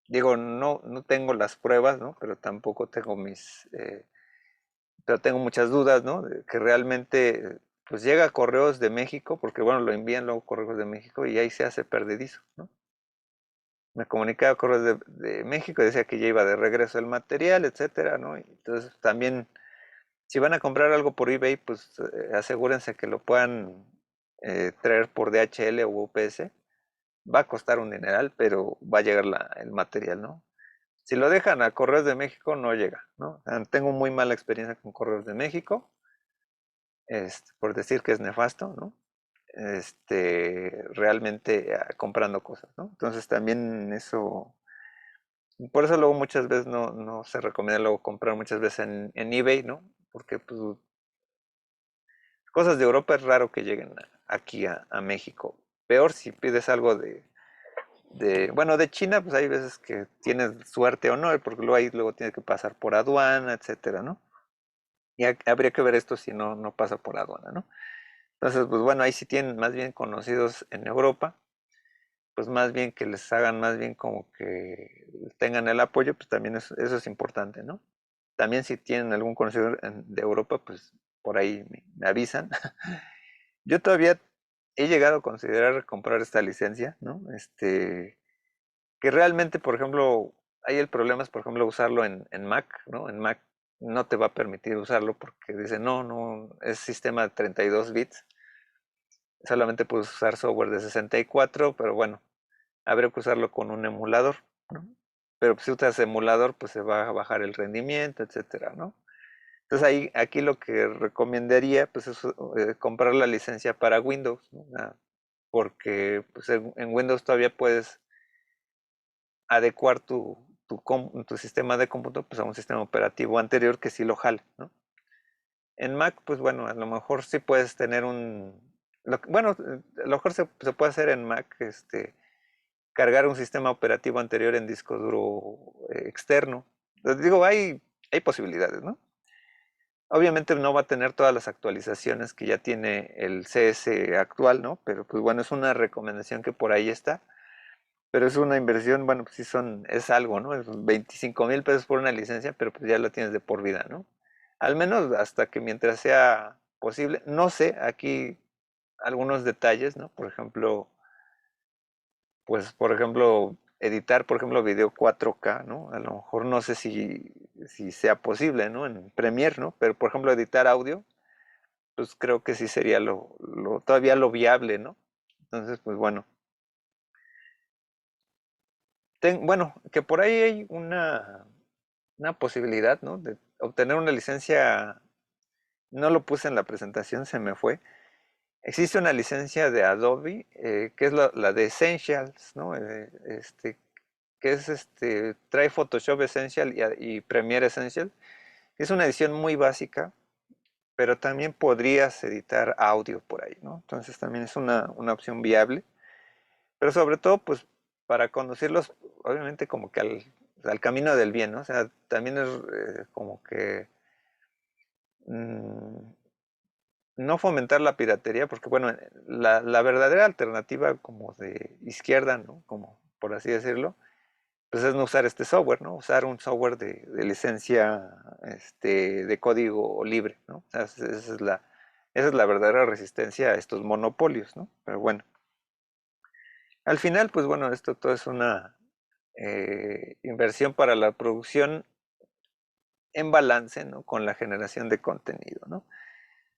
Speaker 1: Digo, no tengo las pruebas, ¿no? Pero tampoco tengo pero tengo muchas dudas, ¿no? De que realmente, pues llega a Correos de México, porque bueno, lo envían luego Correos de México y ahí se hace perdedizo, ¿no? Me comunicaba a Correos de México, decía que ya iba de regreso el material, etcétera, ¿no? Y entonces también, si van a comprar algo por eBay, pues asegúrense que lo puedan traer por DHL o UPS. Va a costar un dineral, pero va a llegar el material, ¿no? Si lo dejan a Correos de México, no llega, ¿no? Tengo muy mala experiencia con Correos de México, por decir que es nefasto, ¿no? Realmente comprando cosas, ¿no? Entonces también eso, por eso luego muchas veces no se recomienda luego comprar muchas veces en eBay, ¿no? Porque pues cosas de Europa es raro que lleguen aquí a México. Peor si pides algo bueno, de China, pues hay veces que tienes suerte o no, porque luego tienes que pasar por aduana, etcétera, ¿no? Y habría que ver esto si no pasa por aduana, ¿no? Entonces, pues bueno, ahí sí tienen más bien conocidos en Europa, pues más bien que les hagan más bien como que tengan el apoyo, pues también eso es importante, ¿no? También si tienen algún conocido de Europa, pues por ahí me avisan. Yo todavía he llegado a considerar comprar esta licencia, ¿no? Que realmente, por ejemplo, hay el problema es, por ejemplo, usarlo en Mac, ¿no? En Mac no te va a permitir usarlo porque dice, no, es sistema de 32 bits, solamente puedes usar software de 64, pero bueno, habría que usarlo con un emulador, ¿no? Pero si usas emulador, pues se va a bajar el rendimiento, etcétera, ¿no? Entonces aquí lo que recomendaría, pues es comprar la licencia para Windows, ¿no? Porque pues, en Windows todavía puedes adecuar tu sistema de cómputo pues, a un sistema operativo anterior que sí lo jale, ¿no? En Mac, pues bueno, a lo mejor sí puedes tener bueno, a lo mejor se puede hacer en Mac, cargar un sistema operativo anterior en disco duro externo. Digo, hay posibilidades, ¿no? Obviamente no va a tener todas las actualizaciones que ya tiene el CS actual, ¿no? Pero pues bueno, es una recomendación que por ahí está. Pero es una inversión, bueno, pues sí es algo, ¿no? Es 25,000 pesos por una licencia, pero pues ya la tienes de por vida, ¿no? Al menos hasta que mientras sea posible. No sé, aquí algunos detalles, ¿no? Por ejemplo, editar, por ejemplo, video 4K, ¿no? A lo mejor no sé si sea posible, ¿no? En Premiere, ¿no? Pero, por ejemplo, editar audio, pues creo que sí sería todavía lo viable, ¿no? Entonces, pues bueno. Bueno, que por ahí hay una posibilidad, ¿no? De obtener una licencia, no lo puse en la presentación, se me fue. Existe una licencia de Adobe, que es la de Essentials, ¿no? Que es trae Photoshop Essential y Premiere Essential. Es una edición muy básica, pero también podrías editar audio por ahí, ¿no? Entonces también es una opción viable. Pero sobre todo, pues, para conducirlos, obviamente, como que al camino del bien, ¿no? O sea, también es como que mm, no fomentar la piratería, porque, bueno, la verdadera alternativa como de izquierda, ¿no? Como por así decirlo, pues es no usar este software, ¿no? Usar un software de licencia, de código libre, ¿no? O sea, esa es la verdadera resistencia a estos monopolios, ¿no? Pero bueno, al final, pues bueno, esto todo es una inversión para la producción en balance, ¿no? Con la generación de contenido, ¿no?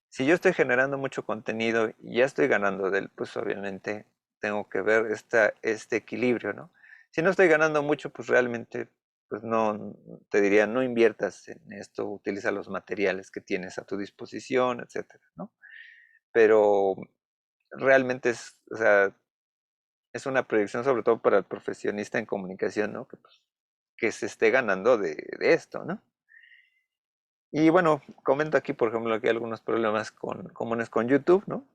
Speaker 1: Si yo estoy generando mucho contenido y ya estoy ganando de él, pues obviamente tengo que ver este equilibrio, ¿no? Si no estoy ganando mucho, pues realmente pues no, te diría, no inviertas en esto, utiliza los materiales que tienes a tu disposición, etcétera, ¿no? Pero realmente es, o sea, es una proyección sobre todo para el profesionista en comunicación, ¿no? Que, pues, que se esté ganando de esto, ¿no? Y bueno, comento aquí, por ejemplo, aquí algunos problemas comunes con YouTube, ¿no?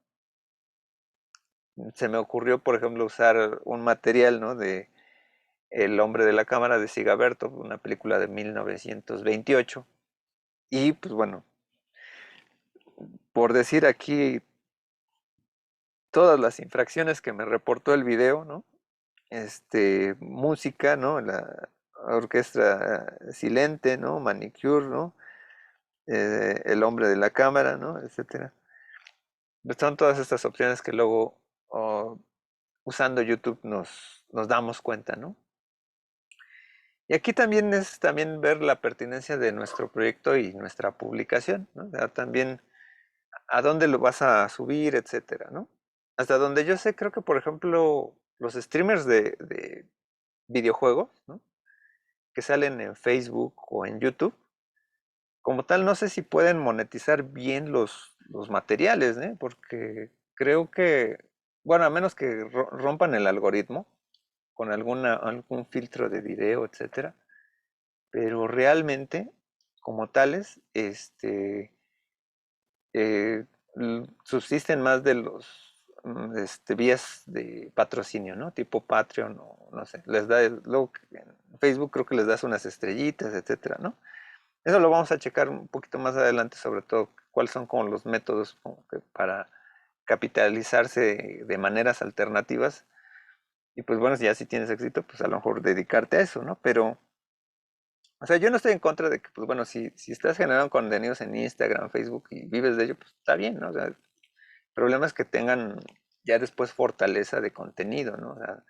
Speaker 1: Se me ocurrió, por ejemplo, usar un material, ¿no? De El hombre de la cámara de Sigaberto, una película de 1928. Y pues bueno, por decir aquí todas las infracciones que me reportó el video, ¿no? Música, ¿no? La orquesta silente, ¿no? Manicure, ¿no? El hombre de la cámara, ¿no? Etcétera. Pues son todas estas opciones que luego usando YouTube nos damos cuenta, ¿no? Y aquí también es también ver la pertinencia de nuestro proyecto y nuestra publicación, ¿no? O sea, también a dónde lo vas a subir, etcétera, ¿no? Hasta donde yo sé, creo que por ejemplo los streamers de videojuegos, ¿no? Que salen en Facebook o en YouTube, como tal, no sé si pueden monetizar bien los materiales, ¿eh? Porque creo que, bueno, a menos que rompan el algoritmo con algún filtro de video, etcétera, pero realmente, como tales, eh, subsisten más de los vías de patrocinio, ¿no? Tipo Patreon o no sé, les da luego en Facebook creo que les das unas estrellitas, etcétera, ¿no? Eso lo vamos a checar un poquito más adelante, sobre todo cuáles son como los métodos como que para capitalizarse de maneras alternativas. Y pues bueno, si ya si tienes éxito, pues a lo mejor dedicarte a eso, ¿no? Pero, o sea, yo no estoy en contra de que, pues bueno, si estás generando contenidos en Instagram, Facebook y vives de ello, pues está bien, ¿no? O sea, el problema es que tengan ya después fortaleza de contenido, ¿no? O sea,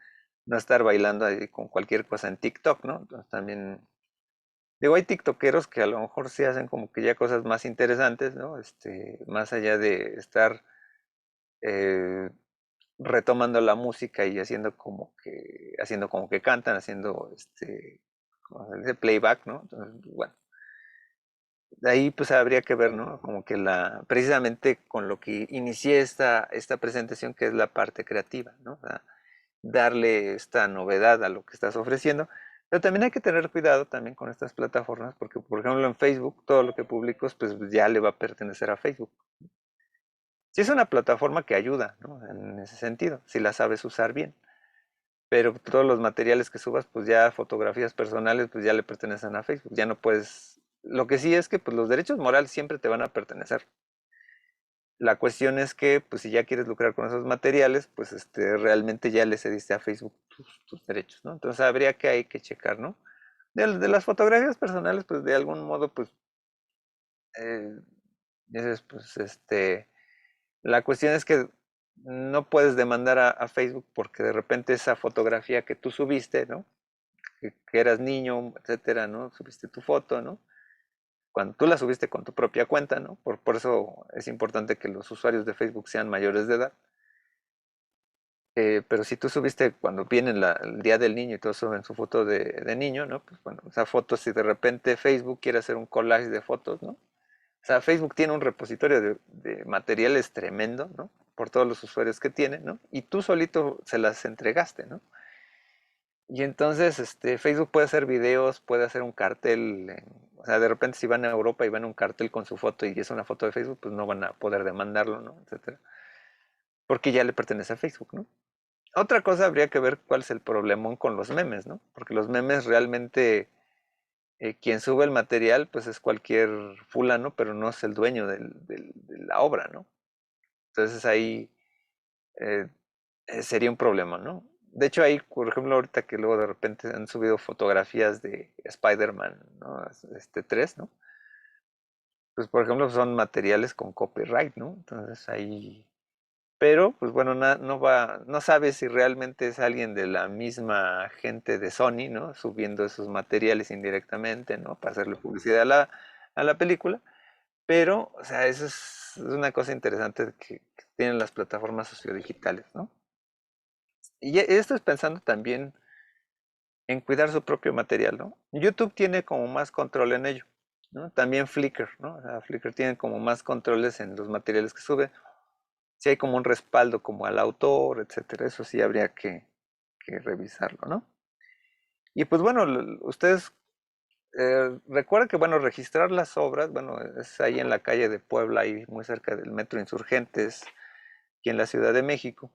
Speaker 1: no estar bailando ahí con cualquier cosa en TikTok, ¿no? Entonces también, digo, hay TikTokeros que a lo mejor sí hacen como que ya cosas más interesantes, ¿no? Más allá de estar eh, retomando la música y haciendo como que cantan, haciendo ¿cómo se dice? Playback, ¿no? Entonces, bueno, de ahí pues habría que ver, ¿no? Como que precisamente con lo que inicié esta presentación, que es la parte creativa, ¿no? O sea, darle esta novedad a lo que estás ofreciendo. Pero también hay que tener cuidado también con estas plataformas, porque por ejemplo en Facebook, todo lo que publico, pues ya le va a pertenecer a Facebook. Sí es una plataforma que ayuda, ¿no? En ese sentido, si la sabes usar bien. Pero todos los materiales que subas, pues ya fotografías personales, pues ya le pertenecen a Facebook. Ya no puedes. Lo que sí es que pues los derechos morales siempre te van a pertenecer. La cuestión es que, pues si ya quieres lucrar con esos materiales, pues realmente ya le cediste a Facebook tus derechos, ¿no? Entonces habría que hay que checar, ¿no? De las fotografías personales, pues de algún modo, pues, eh, dices, pues, la cuestión es que no puedes demandar a Facebook porque de repente esa fotografía que tú subiste, ¿no? Que eras niño, etcétera, ¿no? Subiste tu foto, ¿no? Cuando tú la subiste con tu propia cuenta, ¿no? Por eso es importante que los usuarios de Facebook sean mayores de edad. Pero si tú subiste cuando viene el día del niño y todos suben su foto de niño, ¿no? Pues bueno, esa foto, si de repente Facebook quiere hacer un collage de fotos, ¿no? O sea, Facebook tiene un repositorio de materiales tremendo, ¿no? Por todos los usuarios que tiene, ¿no? Y tú solito se las entregaste, ¿no? Y entonces, Facebook puede hacer videos, puede hacer un cartel, o sea, de repente si van a Europa y van a un cartel con su foto y es una foto de Facebook, pues no van a poder demandarlo, ¿no? Etcétera. Porque ya le pertenece a Facebook, ¿no? Otra cosa habría que ver cuál es el problemón con los memes, ¿no? Porque los memes realmente, quien sube el material, pues es cualquier fulano, pero no es el dueño de la obra, ¿no? Entonces ahí eh, sería un problema, ¿no? De hecho, ahí, por ejemplo, ahorita que luego de repente han subido fotografías de Spider-Man, ¿no? 3, ¿no? Pues, por ejemplo, son materiales con copyright, ¿no? Entonces ahí. Pero, pues bueno, no sabes si realmente es alguien de la misma gente de Sony, ¿no? Subiendo esos materiales indirectamente, ¿no? Para hacerle publicidad a la película. Pero, o sea, eso es una cosa interesante que tienen las plataformas sociodigitales, ¿no? Y esto es pensando también en cuidar su propio material, ¿no? YouTube tiene como más control en ello, ¿no? También Flickr, ¿no? O sea, Flickr tiene como más controles en los materiales que sube. Si hay como un respaldo como al autor, etcétera, eso sí habría que revisarlo, ¿no? Y pues bueno, ustedes recuerden que, bueno, registrar las obras, bueno, es ahí en la calle de Puebla, ahí muy cerca del Metro Insurgentes, aquí en la Ciudad de México.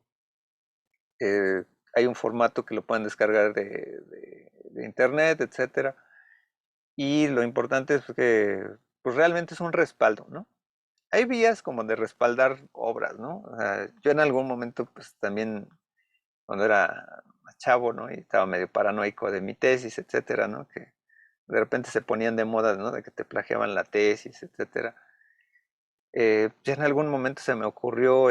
Speaker 1: Eh, Hay un formato que lo pueden descargar de internet, etcétera. Y lo importante es que, pues realmente es un respaldo, ¿no? Hay vías como de respaldar obras, ¿no? O sea, yo en algún momento, pues también, cuando era más chavo, ¿no? Y estaba medio paranoico de mi tesis, etcétera, ¿no? Que de repente se ponían de moda, ¿no? De que te plagiaban la tesis, etcétera. Ya en algún momento se me ocurrió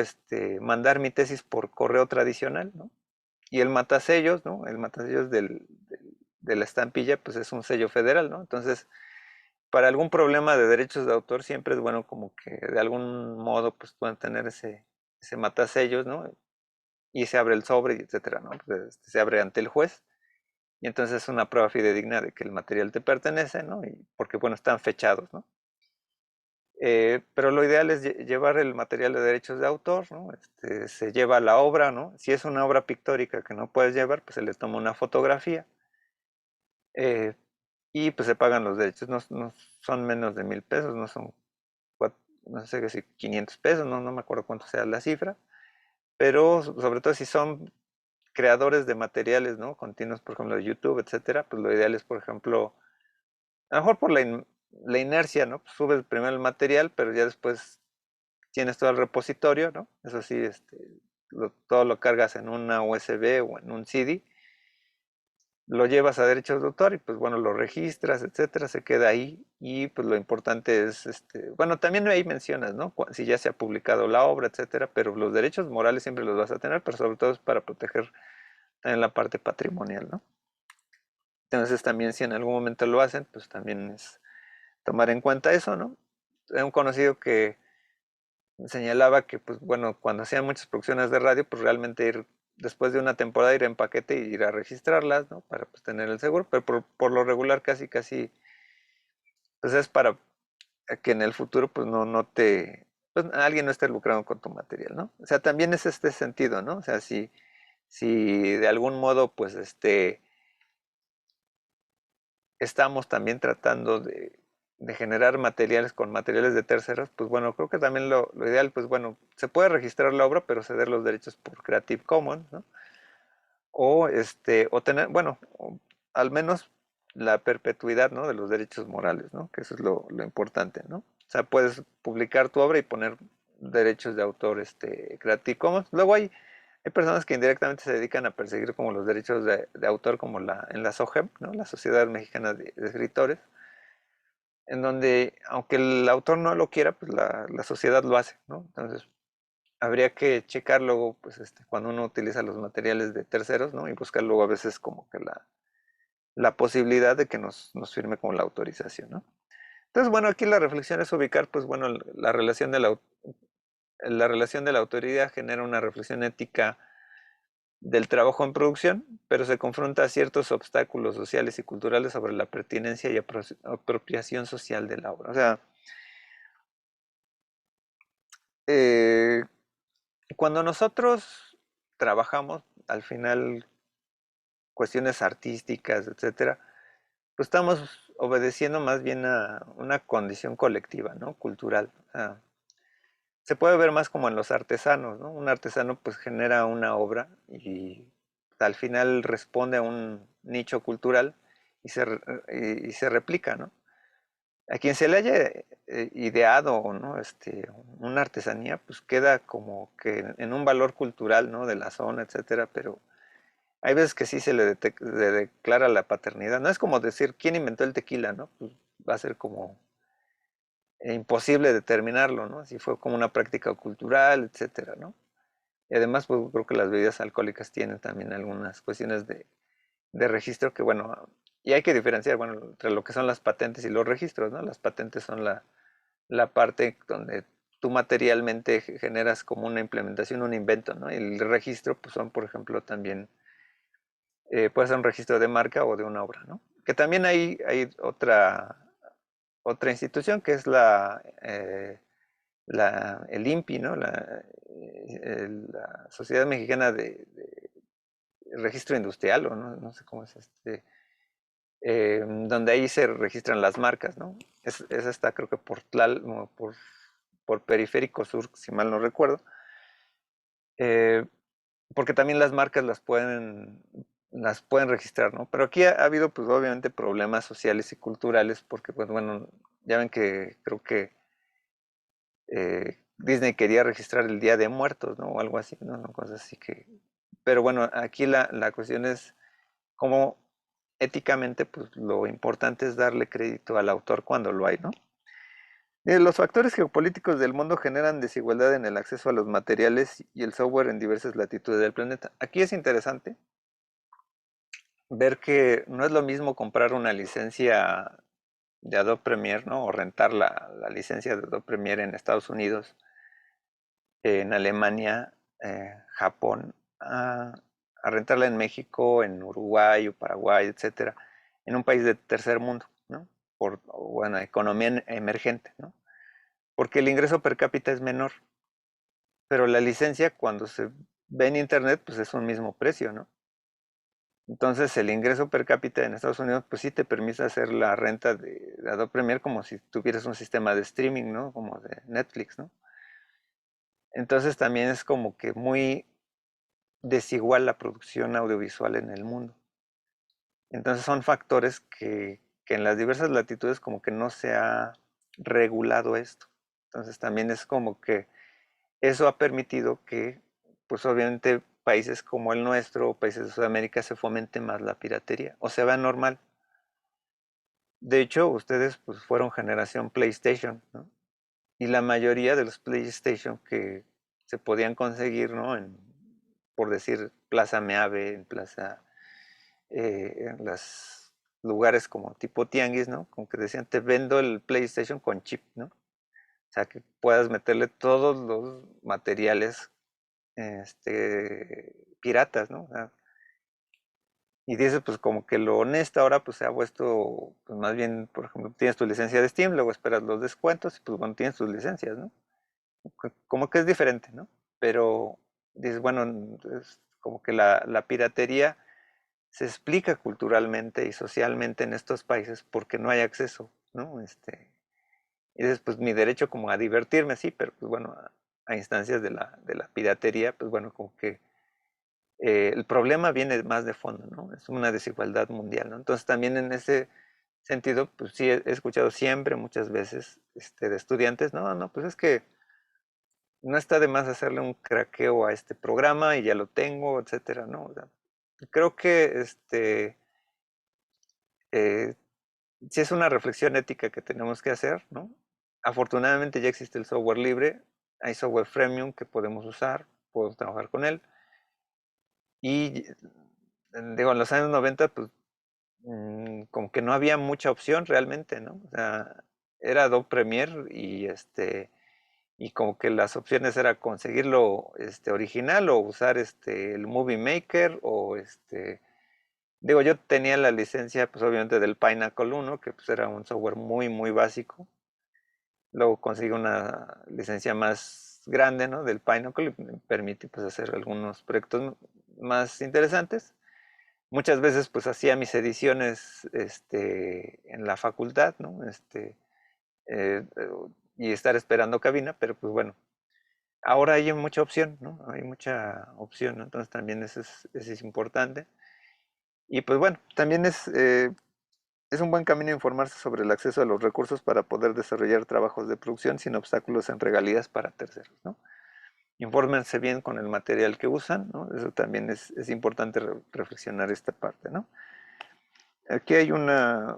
Speaker 1: mandar mi tesis por correo tradicional, ¿no? Y el matasellos, ¿no? El matasellos de la estampilla, pues es un sello federal, ¿no? Entonces, para algún problema de derechos de autor, siempre es bueno como que de algún modo, pues puedan tener ese matasellos, ¿no? Y se abre el sobre, etcétera, ¿no? Pues, se abre ante el juez. Y entonces es una prueba fidedigna de que el material te pertenece, ¿no? Y porque, bueno, están fechados, ¿no? Pero lo ideal es llevar el material de derechos de autor, ¿no? Se lleva la obra, ¿no? Si es una obra pictórica que no puedes llevar, pues se le toma una fotografía eh, y pues se pagan los derechos. No, no son menos de 1,000 pesos, no son, no sé si 500 pesos, no me acuerdo cuánto sea la cifra, pero sobre todo si son creadores de materiales, ¿no? Continuos, por ejemplo, de YouTube, etcétera, pues lo ideal es, por ejemplo, a lo mejor por la inercia, ¿no? Pues subes primero el material, pero ya después tienes todo el repositorio, ¿no? Eso sí, todo lo cargas en una USB o en un CD, lo llevas a derechos de autor y pues bueno, lo registras, etcétera, se queda ahí y pues lo importante es, bueno, también ahí mencionas, ¿no? Si ya se ha publicado la obra, etcétera, pero los derechos morales siempre los vas a tener, pero sobre todo es para proteger también la parte patrimonial, ¿no? Entonces también si en algún momento lo hacen, pues también es tomar en cuenta eso, ¿no? Hay un conocido que señalaba que, pues bueno, cuando hacían muchas producciones de radio, pues realmente ir, después de una temporada, ir en paquete y ir a registrarlas, ¿no? Para pues tener el seguro, pero por lo regular casi, pues es para que en el futuro, pues pues alguien no esté lucrando con tu material, ¿no? O sea, también es este sentido, ¿no? O sea, si de algún modo, pues estamos también tratando de generar materiales con materiales de terceros, pues bueno, creo que también lo ideal, pues bueno, se puede registrar la obra, pero ceder los derechos por Creative Commons, ¿no? O tener, bueno, al menos la perpetuidad, ¿no? De los derechos morales, ¿no? Que eso es lo importante, ¿no? O sea, puedes publicar tu obra y poner derechos de autor, Creative Commons. Luego hay personas que indirectamente se dedican a perseguir como los derechos de autor, como en la SOGEM, ¿no? La Sociedad Mexicana de Escritores, en donde, aunque el autor no lo quiera, pues la sociedad lo hace, ¿no? Entonces, habría que checar luego, pues, cuando uno utiliza los materiales de terceros, ¿no? Y buscar luego a veces como que la posibilidad de que nos firme como la autorización, ¿no? Entonces, bueno, aquí la reflexión es ubicar, pues, bueno, la relación de la autoridad genera una reflexión ética del trabajo en producción, pero se confronta a ciertos obstáculos sociales y culturales sobre la pertinencia y apropiación social de la obra. O sea, eh, cuando nosotros trabajamos, al final, cuestiones artísticas, etcétera, pues estamos obedeciendo más bien a una condición colectiva, ¿no? Cultural. O sea, se puede ver más como en los artesanos, ¿no? Un artesano pues genera una obra y al final responde a un nicho cultural y y se replica, ¿no? A quien se le haya ideado, ¿no? Una artesanía, pues queda como que en un valor cultural, ¿no? De la zona, etcétera, pero hay veces que sí le declara la paternidad. No es como decir quién inventó el tequila, ¿no? Pues va a ser como imposible determinarlo, ¿no? Si fue como una práctica cultural, etcétera, ¿no? Y además, pues creo que las bebidas alcohólicas tienen también algunas cuestiones de registro que, bueno, y hay que diferenciar, bueno, entre lo que son las patentes y los registros, ¿no? Las patentes son la parte donde tú materialmente generas como una implementación, un invento, ¿no? Y el registro, pues son, por ejemplo, también puede ser un registro de marca o de una obra, ¿no? Que también hay otra institución que es el INPI, ¿no? La Sociedad Mexicana de Registro Industrial, o no sé cómo es donde ahí se registran las marcas, ¿no? Esa está creo que por Periférico Sur, si mal no recuerdo, eh, porque también las marcas las pueden registrar, ¿no? Pero aquí ha habido pues obviamente problemas sociales y culturales, porque pues bueno, ya ven que creo que Disney quería registrar el Día de Muertos, ¿no? O algo así, ¿no? Una cosa así que... Pero bueno, aquí la cuestión es cómo éticamente, pues lo importante es darle crédito al autor cuando lo hay, ¿no? Los factores geopolíticos del mundo generan desigualdad en el acceso a los materiales y el software en diversas latitudes del planeta. Aquí es interesante ver que no es lo mismo comprar una licencia de Adobe Premiere, ¿no? O rentar la licencia de Adobe Premiere en Estados Unidos, en Alemania, Japón, a rentarla en México, en Uruguay o Paraguay, etcétera, en un país de tercer mundo, ¿no? Bueno, economía emergente, ¿no? Porque el ingreso per cápita es menor, pero la licencia cuando se ve en internet, pues es un mismo precio, ¿no? Entonces el ingreso per cápita en Estados Unidos, pues sí te permite hacer la renta de Adobe Premiere como si tuvieras un sistema de streaming, ¿no? Como de Netflix, ¿no? Entonces también es como que muy desigual la producción audiovisual en el mundo. Entonces son factores que en las diversas latitudes como que no se ha regulado esto. Entonces también es como que eso ha permitido que, pues obviamente, países como el nuestro, países de Sudamérica, se fomente más la piratería, o se vea normal. De hecho, ustedes pues fueron generación PlayStation, ¿no? Y la mayoría de los PlayStation que se podían conseguir, ¿no? Por decir, Plaza Meave, en los lugares como tipo tianguis, ¿no? Como que decían, te vendo el PlayStation con chip, ¿no? O sea, que puedas meterle todos los materiales piratas, ¿no? O sea, y dices, pues como que lo honesto ahora pues se ha puesto, pues más bien, por ejemplo, tienes tu licencia de Steam, luego esperas los descuentos y pues bueno, tienes tus licencias, ¿no? Como que es diferente, ¿no? Pero dices, bueno, es como que la piratería se explica culturalmente y socialmente en estos países porque no hay acceso, ¿no? Y dices, pues mi derecho como a divertirme, sí, pero pues bueno, a instancias de la piratería, pues bueno, como que el problema viene más de fondo, ¿no? Es una desigualdad mundial, ¿no? Entonces también en ese sentido, pues sí he escuchado siempre, muchas veces, de estudiantes, no, pues es que no está de más hacerle un craqueo a este programa y ya lo tengo, etcétera, ¿no? O sea, creo que eh, sí es una reflexión ética que tenemos que hacer, ¿no? Afortunadamente ya existe el software libre, hay software freemium que podemos usar, puedo trabajar con él. Y digo, en los años 90, pues como que no había mucha opción realmente, ¿no? O sea, era Adobe Premiere y como que las opciones era conseguirlo original o usar el Movie Maker o digo, yo tenía la licencia pues obviamente del Pinnacle 1, que pues era un software muy muy básico. Luego conseguí una licencia más grande, ¿no? Del Pinnacle y me permite pues hacer algunos proyectos más interesantes. Muchas veces pues hacía mis ediciones en la facultad, ¿no? Eh, y estar esperando cabina, pero pues bueno, ahora hay mucha opción, ¿no? Hay mucha opción, ¿no? Entonces también eso es importante. Y pues bueno, también es un buen camino informarse sobre el acceso a los recursos para poder desarrollar trabajos de producción sin obstáculos en regalías para terceros, ¿no? Infórmense bien con el material que usan, ¿no? Eso también es importante reflexionar esta parte, ¿no? Aquí hay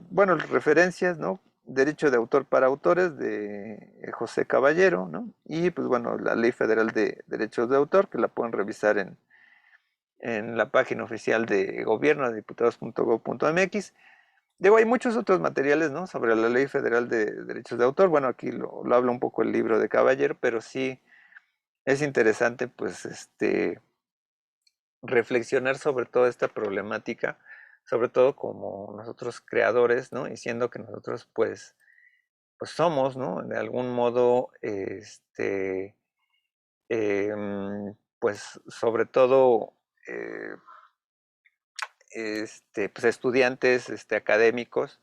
Speaker 1: bueno, referencias, ¿no? Derecho de autor para autores de José Caballero, ¿no? Y pues bueno, la Ley Federal de Derechos de Autor, que la pueden revisar en la página oficial de gobierno de diputados.gov.mx. Digo, hay muchos otros materiales, ¿no? Sobre la Ley Federal de Derechos de Autor. Bueno, aquí lo habla un poco el libro de Caballero, pero sí es interesante, pues, reflexionar sobre toda esta problemática, sobre todo como nosotros creadores, ¿no? Y siendo que nosotros pues somos, ¿no? De algún modo, pues sobre todo, eh, pues estudiantes, académicos,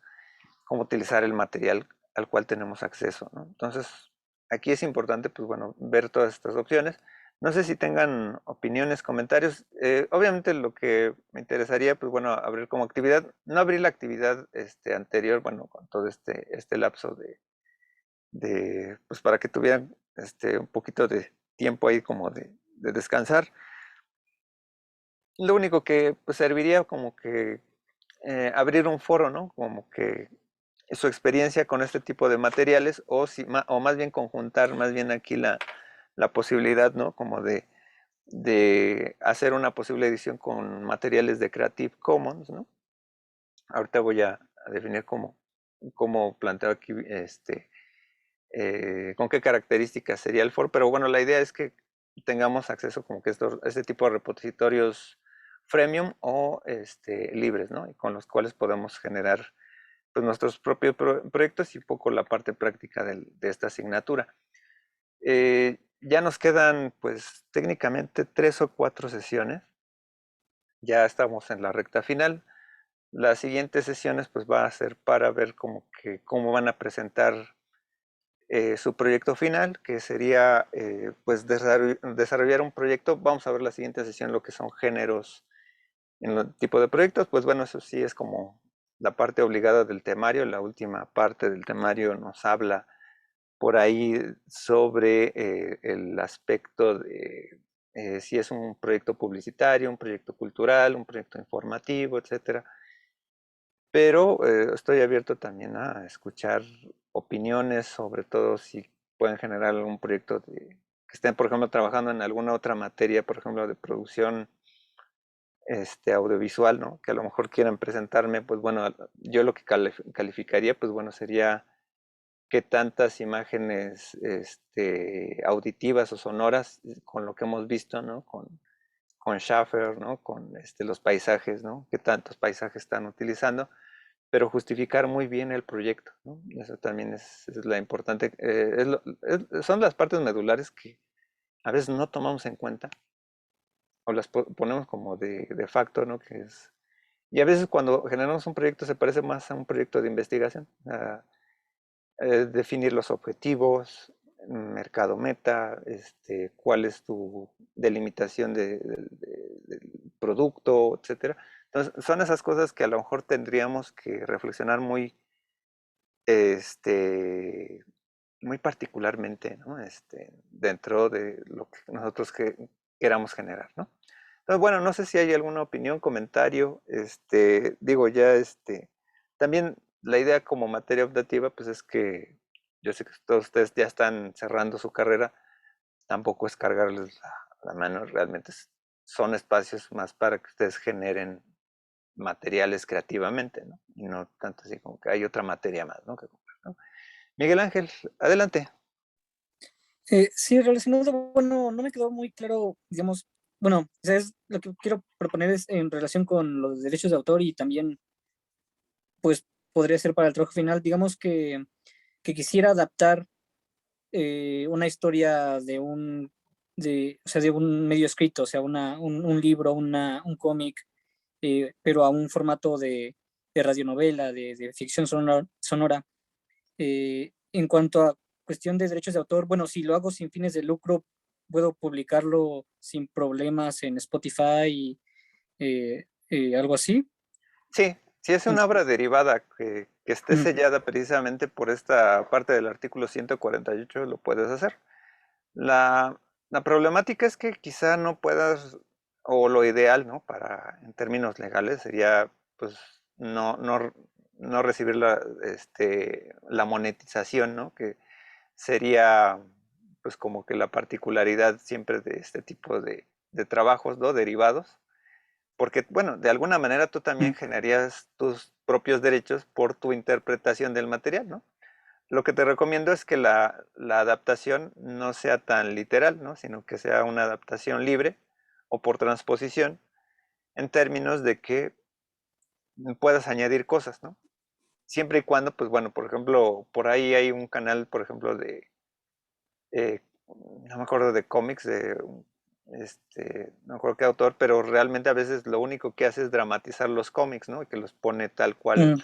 Speaker 1: cómo utilizar el material al cual tenemos acceso, ¿no? Entonces, aquí es importante, pues bueno, ver todas estas opciones. No sé si tengan opiniones, comentarios. Obviamente lo que me interesaría, pues bueno, abrir como actividad, no abrir la actividad anterior, bueno, con todo este lapso pues para que tuvieran un poquito de tiempo ahí como de descansar. Lo único que pues, serviría como que abrir un foro, ¿no? Como que su experiencia con este tipo de materiales o, si, o más bien conjuntar más bien aquí la posibilidad, ¿no? Como de hacer una posible edición con materiales de Creative Commons, ¿no? Ahorita voy a definir cómo planteo aquí, con qué características sería el foro, pero bueno, la idea es que tengamos acceso como que este tipo de repositorios freemium o libres, ¿no? Y con los cuales podemos generar pues, nuestros propios proyectos y un poco la parte práctica de esta asignatura. Ya nos quedan pues técnicamente 3 o 4 sesiones, ya estamos en la recta final. Las siguientes sesiones pues va a ser para ver cómo van a presentar su proyecto final, que sería pues desarrollar un proyecto. Vamos a ver la siguiente sesión lo que son géneros en el tipo de proyectos. Pues bueno, eso sí es como la parte obligada del temario. La última parte del temario nos habla por ahí sobre el aspecto de si es un proyecto publicitario, un proyecto cultural, un proyecto informativo, etcétera. Pero estoy abierto también a escuchar opiniones, sobre todo si pueden generar algún proyecto que estén, por ejemplo, trabajando en alguna otra materia, por ejemplo, de producción audiovisual, ¿no? Que a lo mejor quieran presentarme, pues bueno, yo lo que calificaría, pues bueno, sería qué tantas imágenes auditivas o sonoras, con lo que hemos visto, ¿no? Con Schaffer, ¿no? Con los paisajes, ¿no? Qué tantos paisajes están utilizando, pero justificar muy bien el proyecto, ¿no? Eso también es la importante, son las partes medulares que a veces no tomamos en cuenta o las ponemos como de facto, ¿no? Y a veces cuando generamos un proyecto se parece más a un proyecto de investigación, definir los objetivos, mercado meta, cuál es tu delimitación del producto, etcétera. Entonces, son esas cosas que a lo mejor tendríamos que reflexionar este, muy particularmente, ¿no? Dentro de lo que nosotros queramos generar, ¿no? Entonces, bueno, no sé si hay alguna opinión, comentario, digo ya, también la idea como materia optativa, pues es que yo sé que todos ustedes ya están cerrando su carrera, tampoco es cargarles la mano, realmente son espacios más para que ustedes generen materiales creativamente, ¿no? Y no tanto así como que hay otra materia más, ¿no? ¿no? Miguel Ángel, adelante.
Speaker 3: Sí, relacionado, bueno, no me quedó muy claro, digamos, bueno, ¿sabes? Lo que quiero proponer es en relación con los derechos de autor y también, pues, podría ser para el trabajo final, digamos que quisiera adaptar una historia o sea, de un medio escrito, o sea, un libro, un cómic, pero a un formato de radionovela, de ficción sonora. En cuanto a cuestión de derechos de autor, bueno, si lo hago sin fines de lucro, puedo publicarlo sin problemas en Spotify, algo así.
Speaker 1: Sí, si es una obra derivada que esté
Speaker 3: Mm,
Speaker 1: sellada precisamente por esta parte del artículo 148, lo puedes hacer. La, la problemática es que quizá no puedas, o lo ideal, ¿no? En términos legales, sería pues no recibir la monetización, ¿no? Que sería pues como que la particularidad siempre de este tipo de trabajos, ¿no? Derivados, porque bueno, de alguna manera tú también
Speaker 3: mm,
Speaker 1: generarías tus propios derechos por tu interpretación del material, ¿no? Lo que te recomiendo es que la adaptación no sea tan literal, ¿no? Sino que sea una adaptación libre o por transposición, en términos de que puedas añadir cosas, ¿no? Siempre y cuando, pues bueno, por ejemplo, por ahí hay un canal, por ejemplo, eh, no me acuerdo de cómics, no me acuerdo qué autor, pero realmente a veces lo único que hace es dramatizar los cómics, ¿no? Y que los pone tal cual,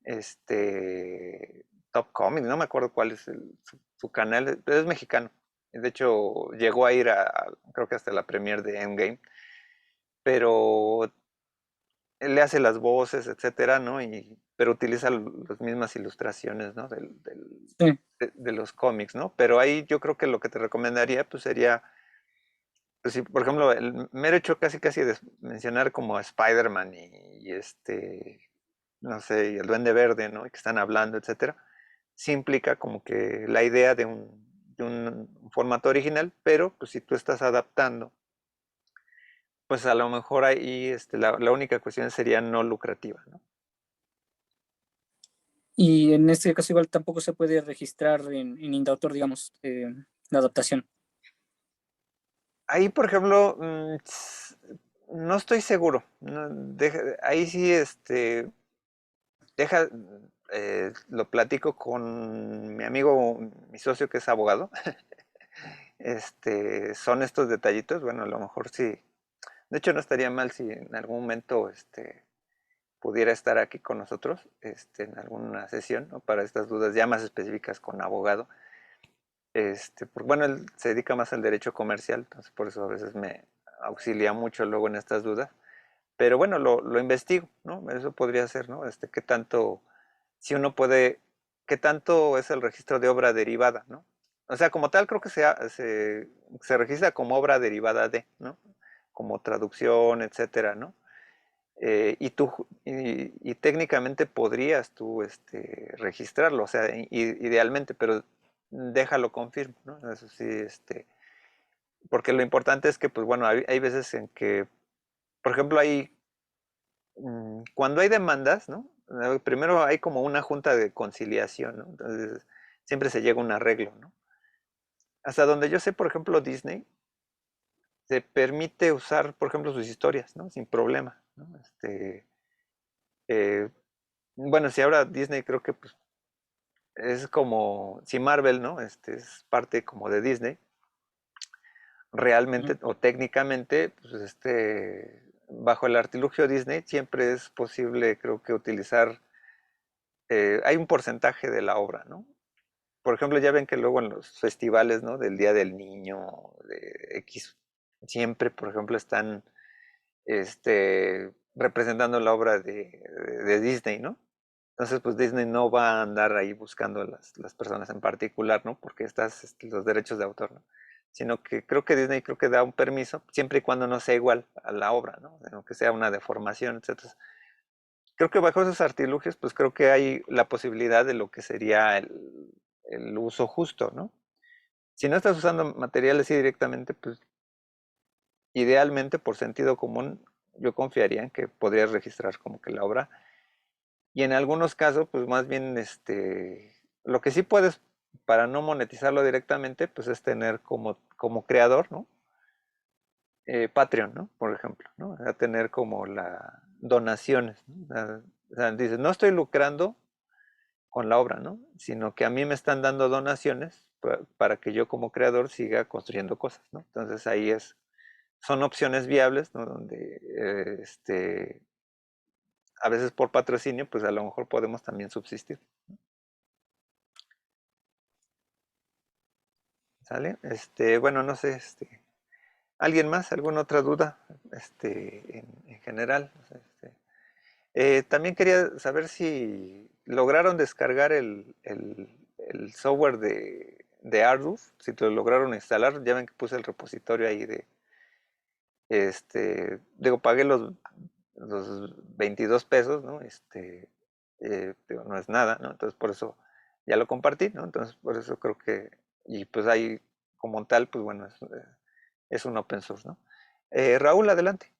Speaker 3: Mm,
Speaker 1: Top Comics, no me acuerdo cuál es su canal, pero es mexicano. De hecho, llegó a ir creo que hasta la premiere de Endgame, pero él le hace las voces, etcétera, ¿no? Pero utiliza las mismas ilustraciones, ¿no?
Speaker 3: sí.
Speaker 1: De los cómics, ¿no? Pero ahí yo creo que lo que te recomendaría, pues sería, pues si, por ejemplo, el mero hecho casi casi de mencionar como a Spider-Man no sé, y el Duende Verde, ¿no? Y que están hablando, etcétera, sí implica como que la idea de un formato original, pero pues si tú estás adaptando, pues a lo mejor ahí la única cuestión sería no lucrativa, ¿no?
Speaker 3: Y en este caso igual tampoco se puede registrar en Indautor, digamos, la adaptación.
Speaker 1: Ahí, por ejemplo, no estoy seguro. Ahí sí, deja, lo platico con mi amigo, mi socio que es abogado. Son estos detallitos. Bueno, a lo mejor sí. De hecho, no estaría mal si en algún momento, pudiera estar aquí con nosotros, en alguna sesión, ¿no? Para estas dudas ya más específicas con abogado. Porque, bueno, él se dedica más al derecho comercial, entonces por eso a veces me auxilia mucho luego en estas dudas. Pero bueno, lo investigo, ¿no? Eso podría ser, ¿no? Qué tanto, si uno puede, qué tanto es el registro de obra derivada, ¿no? O sea, como tal, creo que se registra como obra derivada de, ¿no? Como traducción, etcétera, ¿no? Y técnicamente podrías tú registrarlo, o sea, idealmente, pero déjalo confirmo, ¿no? Eso sí, porque lo importante es que, pues bueno, hay veces en que, por ejemplo, cuando hay demandas, ¿no? Primero hay como una junta de conciliación, ¿no? Entonces, siempre se llega a un arreglo, ¿no? Hasta donde yo sé, por ejemplo, Disney se permite usar, por ejemplo, sus historias, ¿no? Sin problema, ¿no? Eh, bueno, si ahora Disney creo que pues, es como, si Marvel, ¿no? Es parte como de Disney,
Speaker 3: Ujú.
Speaker 1: realmente o técnicamente, pues bajo el artilugio Disney siempre es posible, creo que utilizar, hay un porcentaje de la obra, ¿no? Por ejemplo, ya ven que luego en los festivales, ¿no? Del Día del Niño, de X, siempre, por ejemplo, están, representando la obra de Disney, ¿no? Entonces, pues Disney no va a andar ahí buscando a las personas en particular, ¿no? Porque estás, los derechos de autor, ¿no? Sino que creo que Disney creo que da un permiso, siempre y cuando no sea igual a la obra, ¿no? Sino que sea una deformación, etcétera. Creo que bajo esos artilugios, pues creo que hay la posibilidad de lo que sería el uso justo, ¿no? Si no estás usando materiales así directamente, pues idealmente por sentido común, yo confiaría en que podrías registrar como que la obra. Y en algunos casos, pues más bien, lo que sí puedes, para no monetizarlo directamente, pues es tener como creador, ¿no? Patreon, ¿no? Por ejemplo, ¿no? O sea, tener como la donaciones, ¿no? O sea, dices, no estoy lucrando con la obra, ¿no? Sino que a mí me están dando donaciones para que yo como creador siga construyendo cosas, ¿no? Entonces ahí son opciones viables, ¿no? Donde, a veces por patrocinio, pues a lo mejor podemos también subsistir, ¿sale? Bueno, no sé, ¿alguien más? ¿Alguna otra duda? En general. O sea, también quería saber si lograron descargar el software de Ardour, si lo lograron instalar. Ya ven que puse el repositorio ahí digo, pagué los 22 pesos, ¿no? Digo, no es nada, ¿no? Entonces por eso ya lo compartí, ¿no? Entonces por eso creo que, y pues ahí como tal, pues bueno, es un open source, ¿no? Raúl, adelante.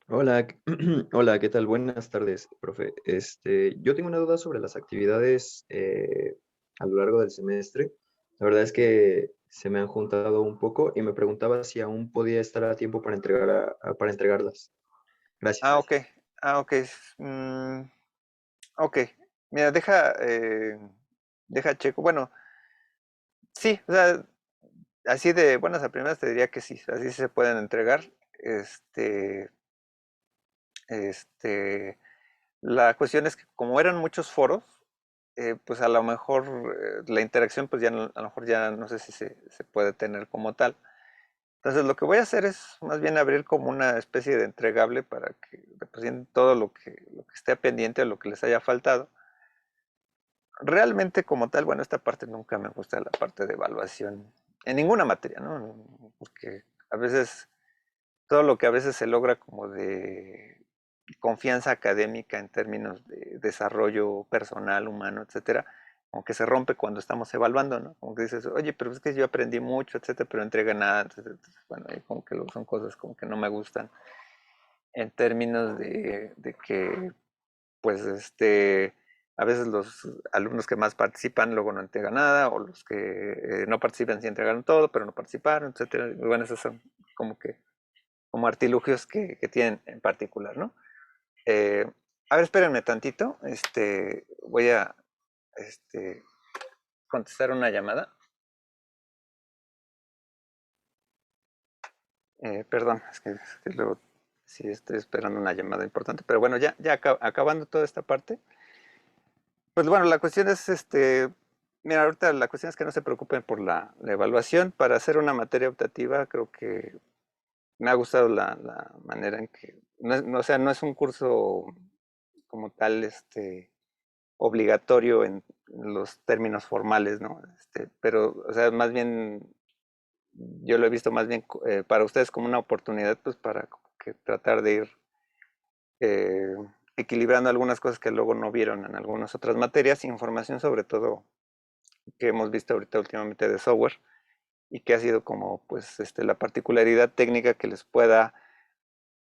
Speaker 5: Hola, hola, ¿qué tal? Buenas tardes, profe. Yo tengo una duda sobre las actividades a lo largo del semestre. La verdad es que se me han juntado un poco y me preguntaba si aún podía estar a tiempo para para entregarlas. Gracias.
Speaker 1: Ok. Ok. mm, ok. Mira, deja checo. Bueno, sí, o sea, así de buenas a primeras te diría que sí, así se pueden entregar. Este, este, la cuestión es que como eran muchos foros, pues a lo mejor la interacción, pues ya a lo mejor ya no sé si se puede tener como tal. Entonces lo que voy a hacer es más bien abrir como una especie de entregable para que representen todo lo que esté pendiente o lo que les haya faltado. Realmente como tal, bueno, esta parte nunca me gusta, la parte de evaluación, en ninguna materia, ¿no? Porque a veces, todo lo que a veces se logra como de confianza académica en términos de desarrollo personal, humano, etcétera, como que se rompe cuando estamos evaluando, ¿no? Como que dices, oye, pero es que yo aprendí mucho, etcétera, pero no entrega nada, entonces, bueno, ahí como que son cosas como que no me gustan en términos de que pues a veces los alumnos que más participan luego no entregan nada, o los que no participan sí entregaron todo, pero no participaron, etcétera. Y bueno, esos son como que, como artilugios que tienen en particular, ¿no? Eh, a ver, espérenme tantito, voy a este, contestar una llamada. Perdón, es que luego sí estoy esperando una llamada importante, pero bueno, ya acabando toda esta parte. Pues bueno, la cuestión es, mira, ahorita la cuestión es que no se preocupen por la evaluación. Para hacer una materia optativa, creo que me ha gustado la manera en que, o sea, no es un curso como tal, obligatorio en los términos formales, ¿no? Pero, o sea, más bien, yo lo he visto más bien para ustedes como una oportunidad, pues para que tratar de ir eh, equilibrando algunas cosas que luego no vieron en algunas otras materias, información sobre todo que hemos visto ahorita últimamente de software y que ha sido como pues la particularidad técnica que les pueda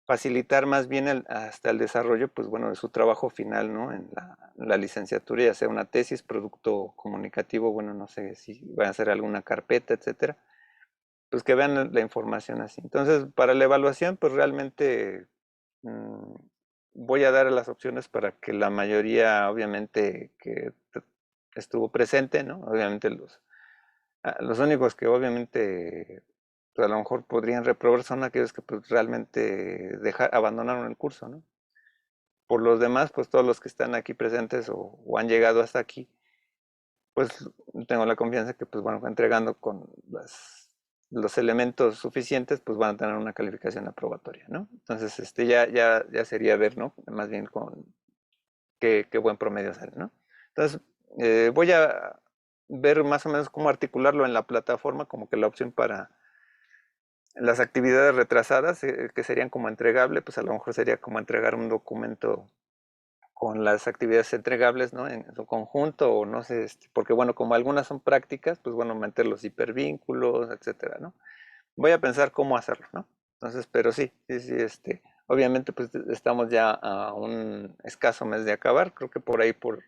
Speaker 1: facilitar más bien hasta el desarrollo pues bueno de su trabajo final, ¿no? En la licenciatura, ya sea una tesis, producto comunicativo, bueno, no sé si van a hacer alguna carpeta, etcétera, pues que vean la información así. Entonces, para la evaluación, pues realmente mm, voy a dar las opciones para que la mayoría, obviamente, que estuvo presente, ¿no? Obviamente los únicos que obviamente pues, a lo mejor podrían reprobar son aquellos que pues, realmente abandonaron el curso, ¿no? Por los demás, pues todos los que están aquí presentes o han llegado hasta aquí, pues tengo la confianza que pues bueno, entregando con los elementos suficientes, pues van a tener una calificación aprobatoria, ¿no? Entonces, ya sería ver, ¿no? Más bien con qué buen promedio sale, ¿no? Entonces, voy a ver más o menos cómo articularlo en la plataforma, como que la opción para las actividades retrasadas, que serían como entregable, pues a lo mejor sería como entregar un documento con las actividades entregables, ¿no? En su conjunto, o no sé, porque bueno, como algunas son prácticas, pues bueno, meter los hipervínculos, etcétera, ¿no? Voy a pensar cómo hacerlo, ¿no? Entonces, pero sí, sí, sí, obviamente pues estamos ya a un escaso mes de acabar, creo que por ahí por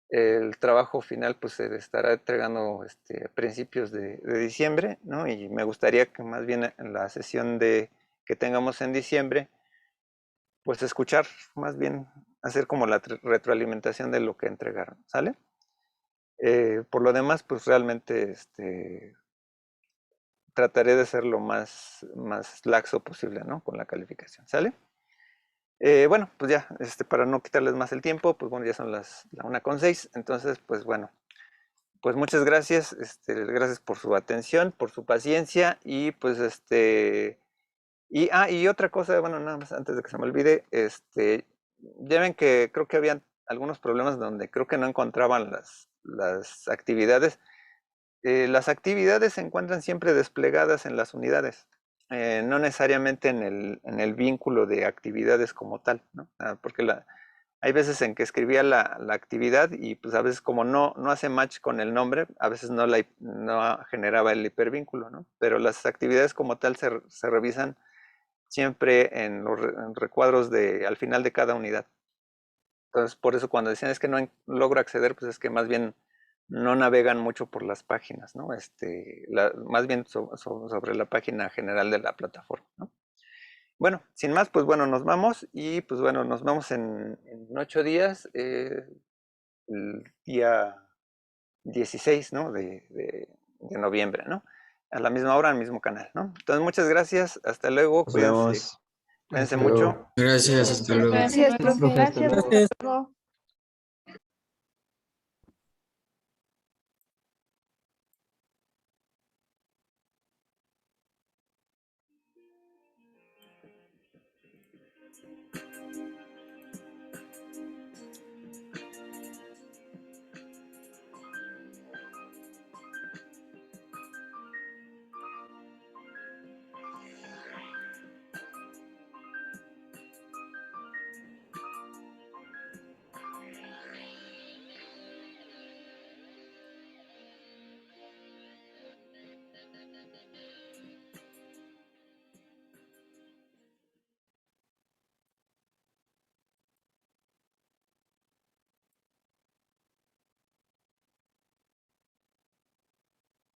Speaker 1: el trabajo final pues se estará entregando a principios de diciembre, ¿no? Y me gustaría que más bien en la sesión que tengamos en diciembre, pues escuchar, más bien hacer como la retroalimentación de lo que entregaron, ¿sale? Por lo demás, pues realmente trataré de ser lo más laxo posible, ¿no? Con la calificación, ¿sale? Bueno, pues ya, para no quitarles más el tiempo, pues bueno, ya son la 1:06, entonces, pues bueno, pues muchas gracias, gracias por su atención, por su paciencia y pues y otra cosa, bueno, nada más antes de que se me olvide, ya ven que creo que habían algunos problemas donde creo que no encontraban las actividades. Las actividades se encuentran siempre desplegadas en las unidades, no necesariamente en el vínculo de actividades como tal, ¿no? Porque hay veces en que escribía la actividad y pues a veces como no hace match con el nombre, a veces no generaba el hipervínculo, ¿no? Pero las actividades como tal se revisan siempre en los recuadros al final de cada unidad. Entonces, por eso cuando decían es que no logro acceder, pues es que más bien no navegan mucho por las páginas, ¿no? Más bien sobre la página general de la plataforma, ¿no? bueno, sin más, pues bueno, nos vamos y pues bueno, nos vemos en 8 días, el día 16, ¿no? De noviembre, ¿no? A la misma hora, al mismo canal, ¿no? Entonces, muchas gracias, hasta luego,
Speaker 5: Nos
Speaker 1: cuídense,
Speaker 5: vemos.
Speaker 1: cuídense
Speaker 5: Hasta luego.
Speaker 1: mucho.
Speaker 4: Gracias, hasta luego.
Speaker 2: Gracias, profe.
Speaker 6: Profe, hasta
Speaker 2: Gracias.
Speaker 6: luego.
Speaker 3: Gracias.
Speaker 2: Hasta luego.